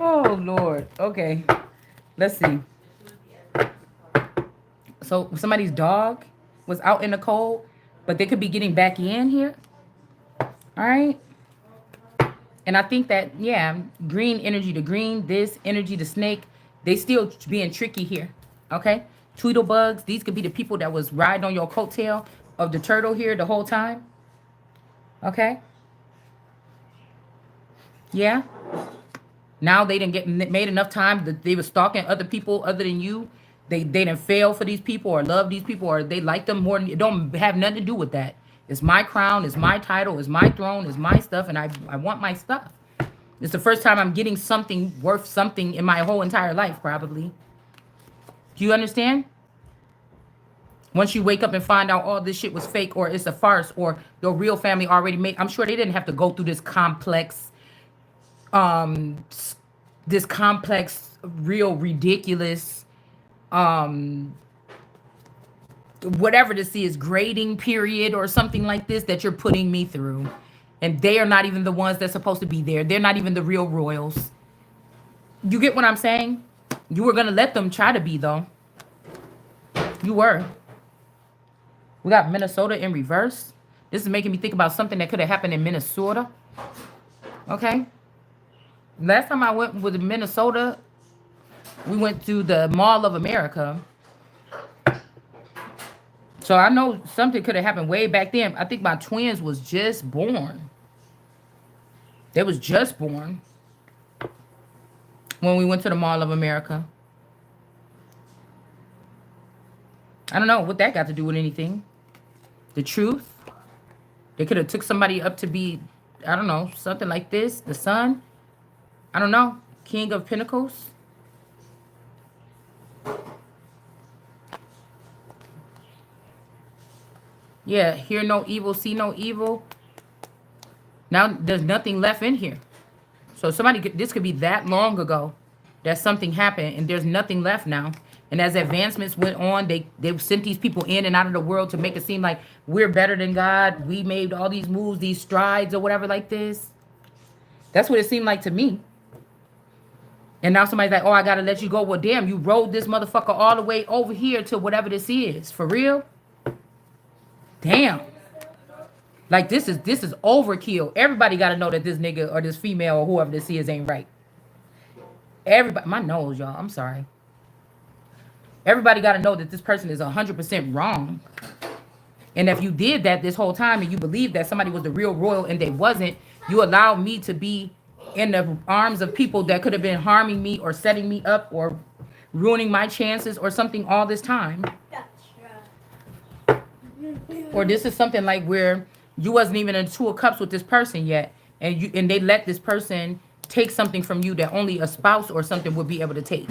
Oh Lord. Okay. Let's see. So somebody's dog was out in the cold, but they could be getting back in here. All right. And I think that, yeah, green energy to green, this energy to snake, they still being tricky here. Okay. Tweedlebugs, these could be the people that was riding on your coattail of the turtle here the whole time. Okay. Yeah. Now they didn't get made enough time that they were stalking other people other than you. They didn't fail for these people or love these people or they like them more than you. It don't have nothing to do with that. It's my crown, it's my title, it's my throne, it's my stuff, and I want my stuff. It's the first time I'm getting something worth something in my whole entire life, probably. Do you understand? Once you wake up and find out all this shit was fake or it's a farce or your real family already made, I'm sure they didn't have to go through this complex, um, real ridiculous, whatever this is, grading period or something like this that you're putting me through. And they are not even the ones that's supposed to be there. They're not even the real royals. You get what I'm saying? You were going to let them try to be, though. You were. We got Minnesota in reverse. This is making me think about something that could have happened in Minnesota. Okay? Last time I went with Minnesota, we went to the Mall of America. So I know something could have happened way back then. I think my twins was just born. They was just born when we went to the Mall of America. I don't know what that got to do with anything. The truth. They could have took somebody up to be, I don't know, something like this. The sun. I don't know. King of Pentacles. Yeah, hear no evil, see no evil. Now there's nothing left in here. So this could be that long ago that something happened and there's nothing left now. And as advancements went on, they sent these people in and out of the world to make it seem like we're better than God. We made all these moves, these strides or whatever like this. That's what it seemed like to me. And now somebody's like, oh, I got to let you go. Well, damn, you rode this motherfucker all the way over here to whatever this is. For real? Damn. Like, this is overkill. Everybody got to know that this nigga or this female or whoever this is ain't right. Everybody, my nose, y'all. I'm sorry. Everybody got to know that this person is 100% wrong. And if you did that this whole time and you believed that somebody was the real royal and they wasn't, you allowed me to be in the arms of people that could have been harming me or setting me up or ruining my chances or something all this time. Or this is something like where you wasn't even in 2 of cups with this person yet. And they let this person take something from you that only a spouse or something would be able to take.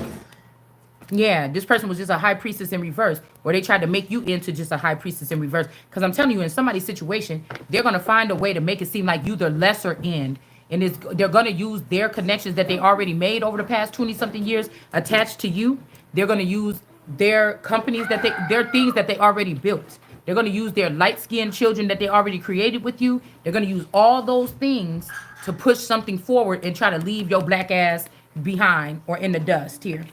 Yeah, this person was just a high priestess in reverse. Or they tried to make you into just a high priestess in reverse. Because I'm telling you, in somebody's situation, they're going to find a way to make it seem like you the lesser end. And they're going to use their connections that they already made over the past 20-something years attached to you. They're going to use their companies, their things that they already built. They're going to use their light-skinned children that they already created with you. They're going to use all those things to push something forward and try to leave your black ass behind or in the dust here.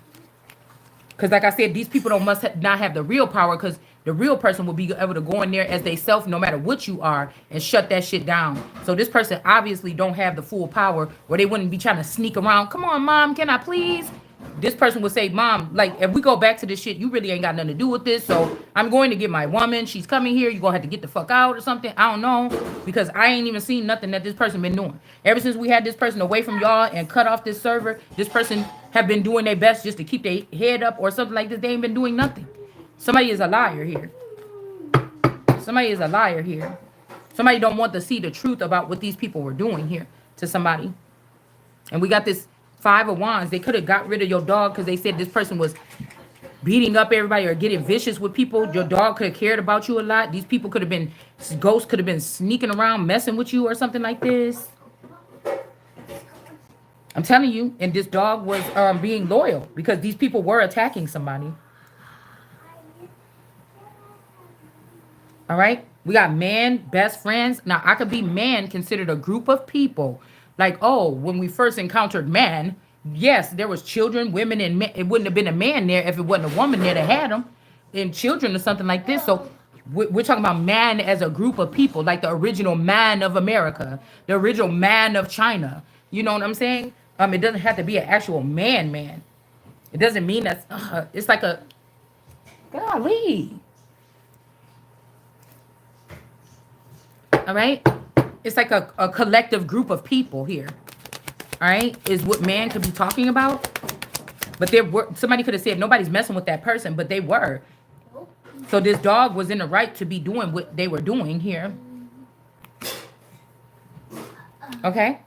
Because like I said, these people must not have the real power, because the real person will be able to go in there as they self, no matter what you are, and shut that shit down. So this person obviously don't have the full power, or they wouldn't be trying to sneak around. Come on, mom, can I please? this person would say, Mom, like, if we go back to this shit, you really ain't got nothing to do with this. So I'm going to get my woman. She's coming here. You're going to have to get the fuck out or something. I don't know. Because I ain't even seen nothing that this person been doing. Ever since we had this person away from y'all and cut off this server, this person have been doing their best just to keep their head up or something like this. They ain't been doing nothing. Somebody is a liar here. Somebody is a liar here. Somebody don't want to see the truth about what these people were doing here to somebody. And we got this 5 of Wands. They could have got rid of your dog because they said this person was beating up everybody or getting vicious with people. Your dog could have cared about you a lot. These people could have been, ghosts could have been sneaking around messing with you or something like this. I'm telling you. And this dog was being loyal because these people were attacking somebody. All right. We got man, best friends. Now, I could be man considered a group of people. Like, oh, when we first encountered man, yes, there was children, women, and men. It wouldn't have been a man there if it wasn't a woman there that had them. And children or something like this. So we're talking about man as a group of people, like the original man of America, the original man of China. You know what I'm saying? It doesn't have to be an actual man. It doesn't mean that it's like a, golly. All right? It's like a collective group of people here. All right? Is what man could be talking about. But there were, somebody could have said nobody's messing with that person, but they were. So this dog was in the right to be doing what they were doing here. Okay?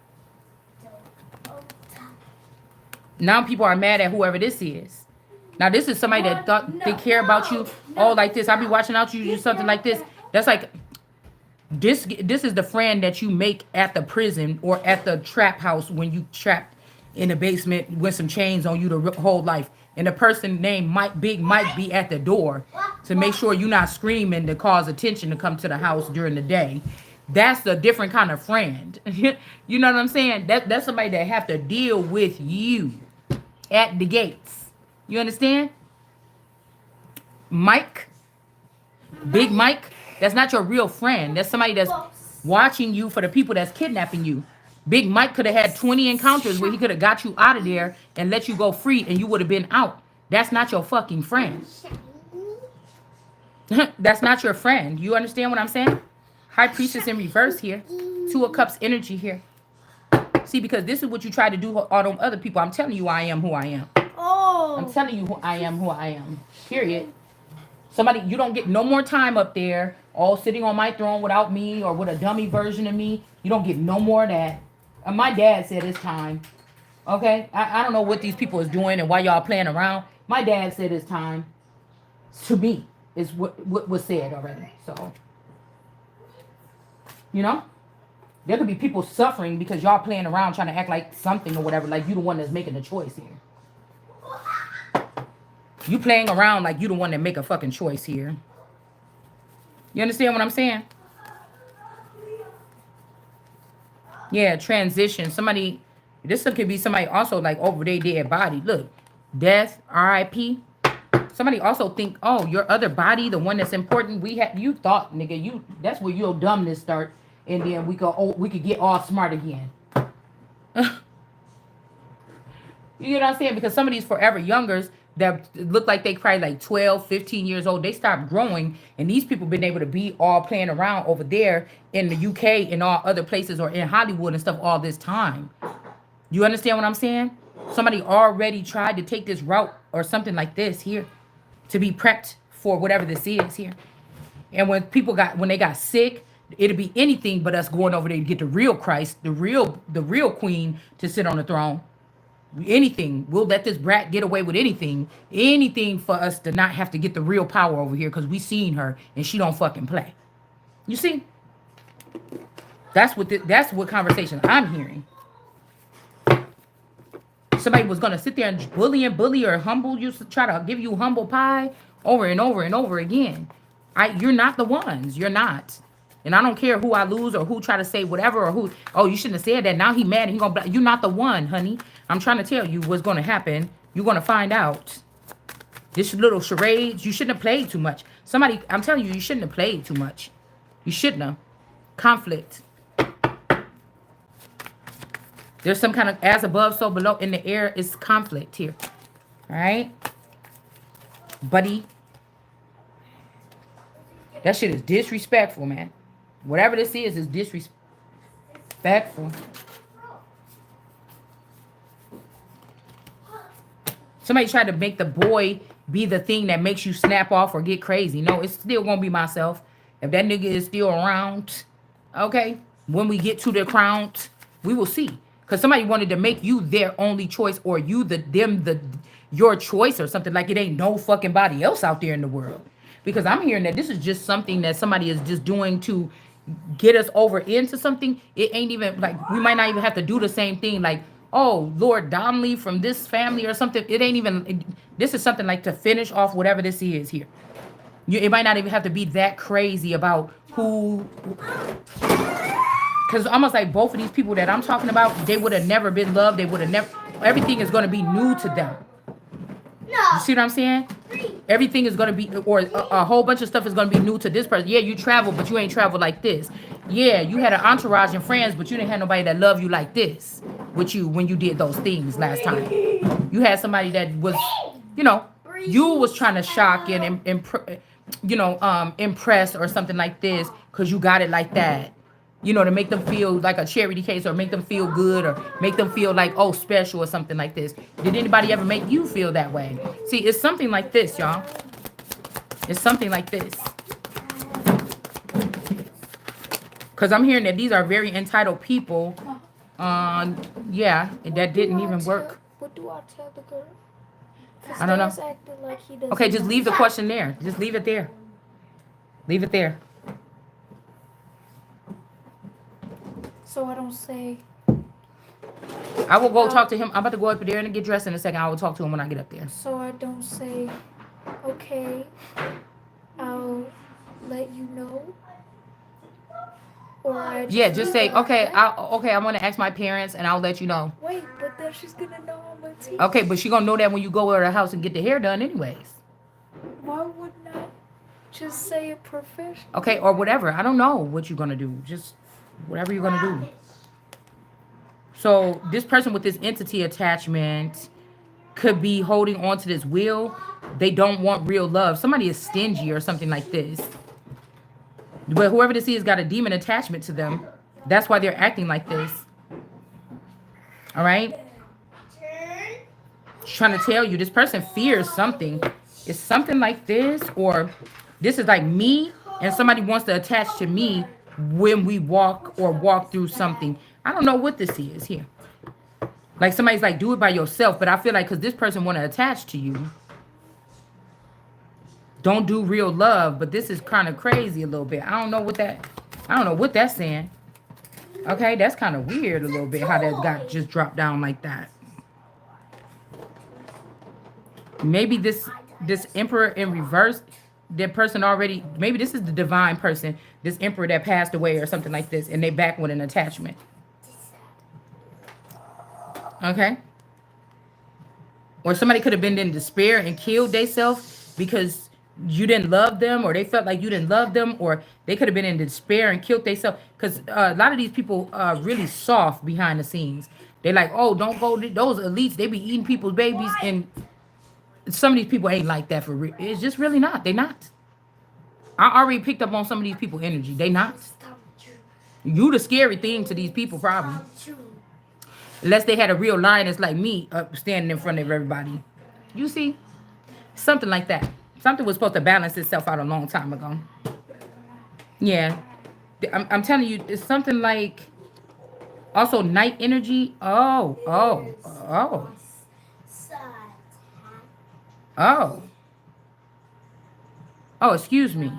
Now people are mad at whoever this is. Now this is somebody that thought they care about you. Oh, like this. I'll be watching out you do something like this. That's like, this is the friend that you make at the prison or at the trap house when you trapped in the basement with some chains on you the whole life. And the person named Big Mike be at the door to make sure you're not screaming to cause attention to come to the house during the day. That's a different kind of friend. You know what I'm saying? That's somebody that have to deal with you at the gates. You understand? Mike, Big Mike, that's not your real friend. That's somebody that's watching you for the people that's kidnapping you. Big Mike could have had 20 encounters where he could have got you out of there and let you go free and you would have been out. That's not your fucking friend. That's not your friend. You understand what I'm saying? High Priestess in reverse here. 2 of Cups energy here. See, because this is what you try to do all them other people. I'm telling you I am who I am. Oh. I'm telling you who I am. Period. Somebody, you don't get no more time up there all sitting on my throne without me or with a dummy version of me. You don't get no more of that. My dad said it's time. Okay? I don't know what these people is doing and why y'all playing around. My dad said it's time. To me, is what was said already. So, you know? There could be people suffering because y'all playing around trying to act like something or whatever. Like you the one that's making the choice here. You playing around like you the one that make a fucking choice here. You understand what I'm saying? Yeah, transition. Somebody, this could be somebody also like over their dead body. Look, death, R.I.P. Somebody also think, oh, your other body, the one that's important. You thought, nigga, that's where your dumbness start, and then we could get all smart again. You know what I'm saying? Because some of these forever youngers that look like they probably like 12, 15 years old, they stopped growing. And these people been able to be all playing around over there in the UK and all other places or in Hollywood and stuff all this time. You understand what I'm saying? Somebody already tried to take this route or something like this here to be prepped for whatever this is here. And when they got sick, it'll be anything but us going over there to get the real Christ, the real queen to sit on the throne. Anything. We'll let this brat get away with anything for us to not have to get the real power over here because we seen her and she don't fucking play. You see? That's what conversation I'm hearing. Somebody was gonna sit there and bully or humble you, try to give you humble pie over and over and over again. You're not the ones. You're not. And I don't care who I lose or who try to say whatever or who, oh, you shouldn't have said that. Now he mad and he gonna, you're not the one, honey. I'm trying to tell you what's gonna happen. You're gonna find out. This little charades, you shouldn't have played too much. I'm telling you, you shouldn't have played too much. You shouldn't have. Conflict. There's some kind of as above, so below in the air is conflict here. All right, buddy. That shit is disrespectful, man. Whatever this is disrespectful. Somebody tried to make the boy be the thing that makes you snap off or get crazy. No, it's still gonna be myself. If that nigga is still around, okay, when we get to the crown, we will see. Cause somebody wanted to make you their only choice, or you your choice, or something. Like it ain't no fucking body else out there in the world. Because I'm hearing that this is just something that somebody is just doing to get us over into something. It ain't even like we might not even have to do the same thing. Like, oh, Lord Donnelly from this family or something. It ain't even. This is something like to finish off whatever this is here. It might not even have to be that crazy about who. Because almost like both of these people that I'm talking about, they would have never been loved. They would have never. Everything is going to be new to them. You see what I'm saying? Everything is going to be, or a whole bunch of stuff is going to be new to this person. Yeah, you travel, but you ain't traveled like this. Yeah, you had an entourage and friends, but you didn't have nobody that loved you like this with you when you did those things last time. You had somebody that was, you was trying to shock and impress or something like this because you got it like that. To make them feel like a charity case, or make them feel good, or make them feel like, oh, special or something like this. Did anybody ever make you feel that way? See, it's something like this, y'all. It's something like this. Because I'm hearing that these are very entitled people. Yeah, that didn't even work. What do I tell the girl? I don't know. Like okay, just leave the question there. Just leave it there. Leave it there. So I don't say. I will go talk to him. I'm about to go up there and get dressed in a second. I will talk to him when I get up there. So I don't say, okay, I'll let you know. Or I just say, okay, I want to ask my parents and I'll let you know. Wait, but then she's going to know I'm a teacher. Okay, but she's going to know that when you go to her house and get the hair done anyways. Why wouldn't I just say it professional? Okay, or whatever. I don't know what you're going to do. Just whatever you're going to do. So this person with this entity attachment could be holding on to this will. They don't want real love. Somebody is stingy or something like this. But whoever this is got a demon attachment to them. That's why they're acting like this. All right? Just trying to tell you, this person fears something. It's something like this, or this is like me and somebody wants to attach to me when we walk through something. I don't know what this is here. Like somebody's like, do it by yourself. But I feel like because this person want to attach to you. Don't do real love. But this is kind of crazy a little bit. I don't know what that's saying. Okay, that's kind of weird a little bit how that got just dropped down like that. Maybe this emperor in reverse, that person already, maybe this is the divine person, this emperor that passed away or something like this, and they back with an attachment. Okay? Or somebody could have been in despair and killed themselves because you didn't love them, or they felt like you didn't love them, or they could have been in despair and killed themselves. Because a lot of these people are really soft behind the scenes. They're like, oh, don't go to those elites. They be eating people's babies. And some of these people ain't like that for real. It's just really not. They not. I already picked up on some of these people energy. They not. You the scary thing to these people, probably. Unless they had a real lioness like me up standing in front of everybody. You see? Something like that. Something was supposed to balance itself out a long time ago. Yeah. I'm telling you, it's something like also night energy. Oh. Oh, excuse me.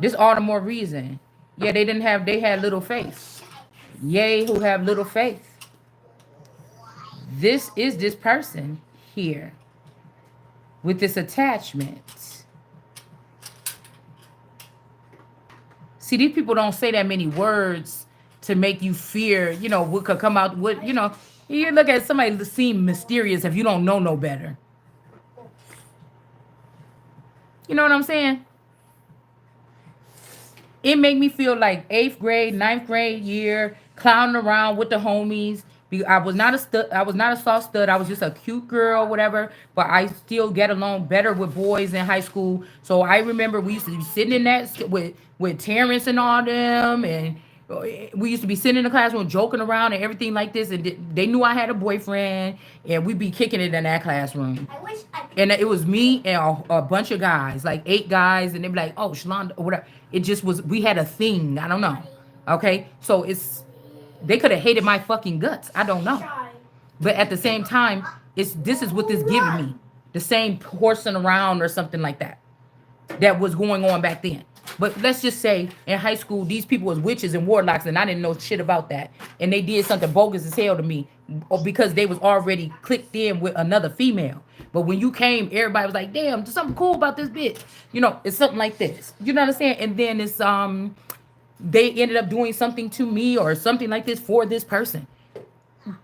This all the more reason. Yeah, they had little faith. Yay, who have little faith. This is this person here with this attachment. See, these people don't say that many words to make you fear, what could come out. What, you look at somebody that seem mysterious if you don't know no better. You know what I'm saying? It made me feel like 8th grade, 9th grade year, clowning around with the homies, I was not a stud. I was not a soft stud. I was just a cute girl, whatever. But I still get along better with boys in high school. So I remember we used to be sitting in that with Terrence and all them, and we used to be sitting in the classroom joking around and everything like this. And they knew I had a boyfriend, and we'd be kicking it in that classroom. And it was me and a bunch of guys, like 8 guys, and they'd be like, "Oh, Shalonda," or whatever. It just was. We had a thing. I don't know. Okay, so they could have hated my fucking guts. I don't know. But at the same time, this is what this giving me. The same horsing around or something like that. That was going on back then. But let's just say in high school, these people was witches and warlocks, and I didn't know shit about that. And they did something bogus as hell to me because they was already clicked in with another female. But when you came, everybody was like, damn, there's something cool about this bitch. You know, it's something like this. You know what I'm saying? And then it's they ended up doing something to me or something like this for this person.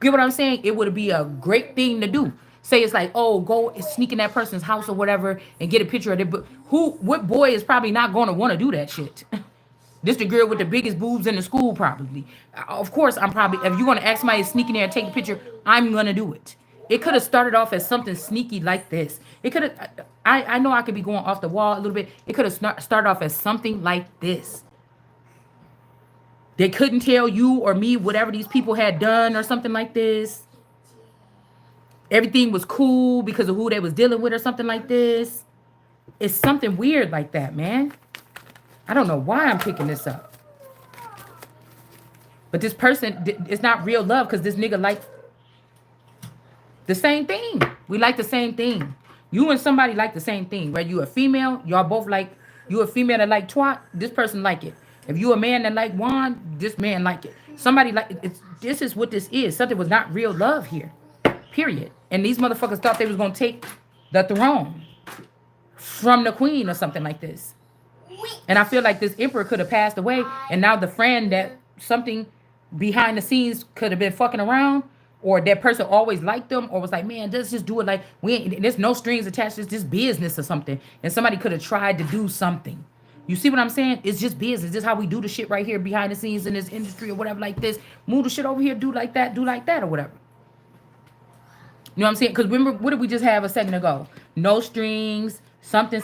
Get what I'm saying? It would be a great thing to do. Say it's like, oh, go sneak in that person's house or whatever and get a picture of it. But what boy is probably not going to want to do that shit? This the girl with the biggest boobs in the school, probably. Of course, I'm probably, if you're going to ask somebody to sneak in there and take a picture, I'm going to do it. It could have started off as something sneaky like this. It could have, I know I could be going off the wall a little bit. It could have started off as something like this. They couldn't tell you or me whatever these people had done or something like this. Everything was cool because of who they was dealing with or something like this. It's something weird like that, man. I don't know why I'm picking this up. But this person, it's not real love because this nigga like the same thing. We like the same thing. You and somebody like the same thing. Whether you a female, y'all both like, you a female that like twat, this person like it. If you a man that like wand, this man like it. Somebody like it. This is what this is. Something was not real love here. Period. And these motherfuckers thought they was gonna take the throne from the queen or something like this. And I feel like this emperor could have passed away, and now the friend that something behind the scenes could have been fucking around, or that person always liked them, or was like, man, let's just do it like we ain't, there's no strings attached. It's just business or something. And somebody could have tried to do something. You see what I'm saying? It's just business. This is how we do the shit right here behind the scenes in this industry or whatever like this. Move the shit over here, do like that or whatever. You know what I'm saying? Because remember, what did we just have a second ago? No strings, something,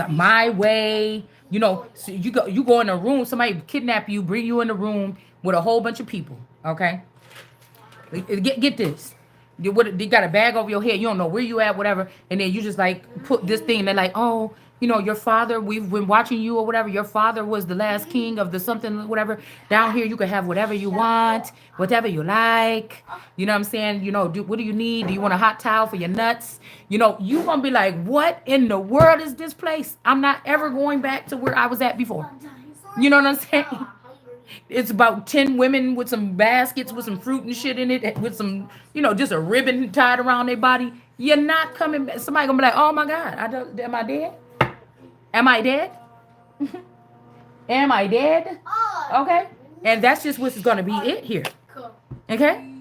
my way. You know, so you go in a room, somebody kidnap you, bring you in a room with a whole bunch of people, okay? Get this. You got a bag over your head, you don't know where you at, whatever, and then you just like put this thing, they're like, oh, you know, your father, we've been watching you or whatever. Your father was the last king of the something, whatever. Down here, you can have whatever you want, whatever you like. You know what I'm saying? You know, what do you need? Do you want a hot towel for your nuts? You know, you gonna be like, what in the world is this place? I'm not ever going back to where I was at before. You know what I'm saying? It's about 10 women with some baskets with some fruit and shit in it, with some, you know, just a ribbon tied around their body. You're not coming back. Somebody gonna be like, oh my God, am I dead? Am I dead? Am I dead? Okay. And that's just what's going to be it here. Okay?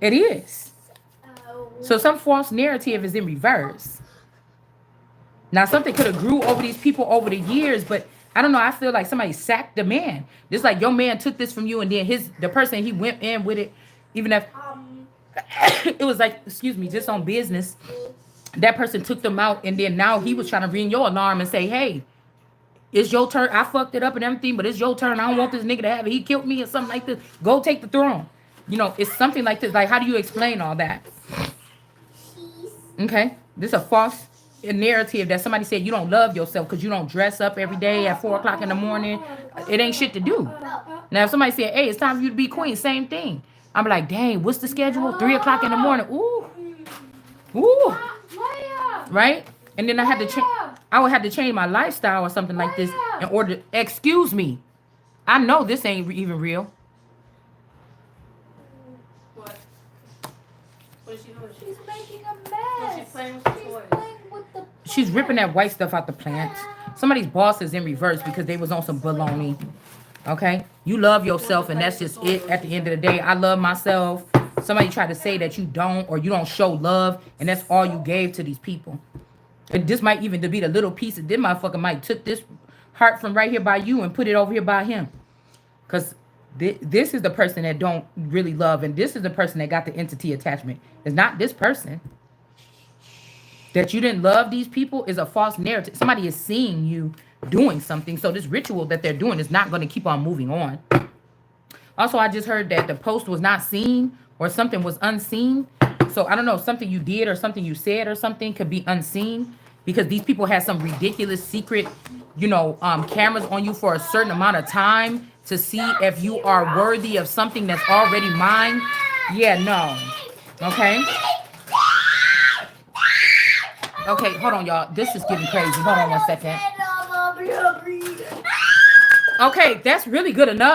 It is. So some false narrative is in reverse. Now, something could have grew over these people over the years, but I don't know. I feel like somebody sacked the man. Just like your man took this from you, and then the person, he went in with it, even if it was like, excuse me, just on business. That person took them out, and then now he was trying to ring your alarm and say, hey, it's your turn. I fucked it up and everything, but it's your turn. I don't want this nigga to have it. He killed me or something like this. Go take the throne. You know, it's something like this. Like, how do you explain all that? Okay. This is a false narrative that somebody said you don't love yourself because you don't dress up every day at 4 o'clock in the morning. It ain't shit to do. Now, if somebody said, hey, it's time for you to be queen, same thing. I'm like, dang, what's the schedule? 3 o'clock in the morning. Ooh. Ooh. Right? And then I would have to change my lifestyle or something like this in order to, excuse me. I know this ain't even real. What? What is she doing? She's making a mess. She's playing with the toys. She's ripping that white stuff out the plants. Somebody's boss is in reverse because they was on some baloney. Okay? You love yourself, and that's just it at the end of the day. I love myself. Somebody tried to say that you don't, or you don't show love, and that's all you gave to these people. And this might even be the little piece of this motherfucker might took this heart from right here by you and put it over here by him. Because This is the person that don't really love, and this is the person that got the entity attachment. It's not this person. That you didn't love these people is a false narrative. Somebody is seeing you doing something. So this ritual that they're doing is not going to keep on moving on. Also, I just heard that the post was not seen or something was unseen. So I don't know, something you did or something you said or something could be unseen because these people had some ridiculous secret, cameras on you for a certain amount of time to see if you are worthy of something that's already mine. Yeah, no. Okay. Okay, hold on, y'all. This is getting crazy. Hold on 1 second. Okay, that's really good enough.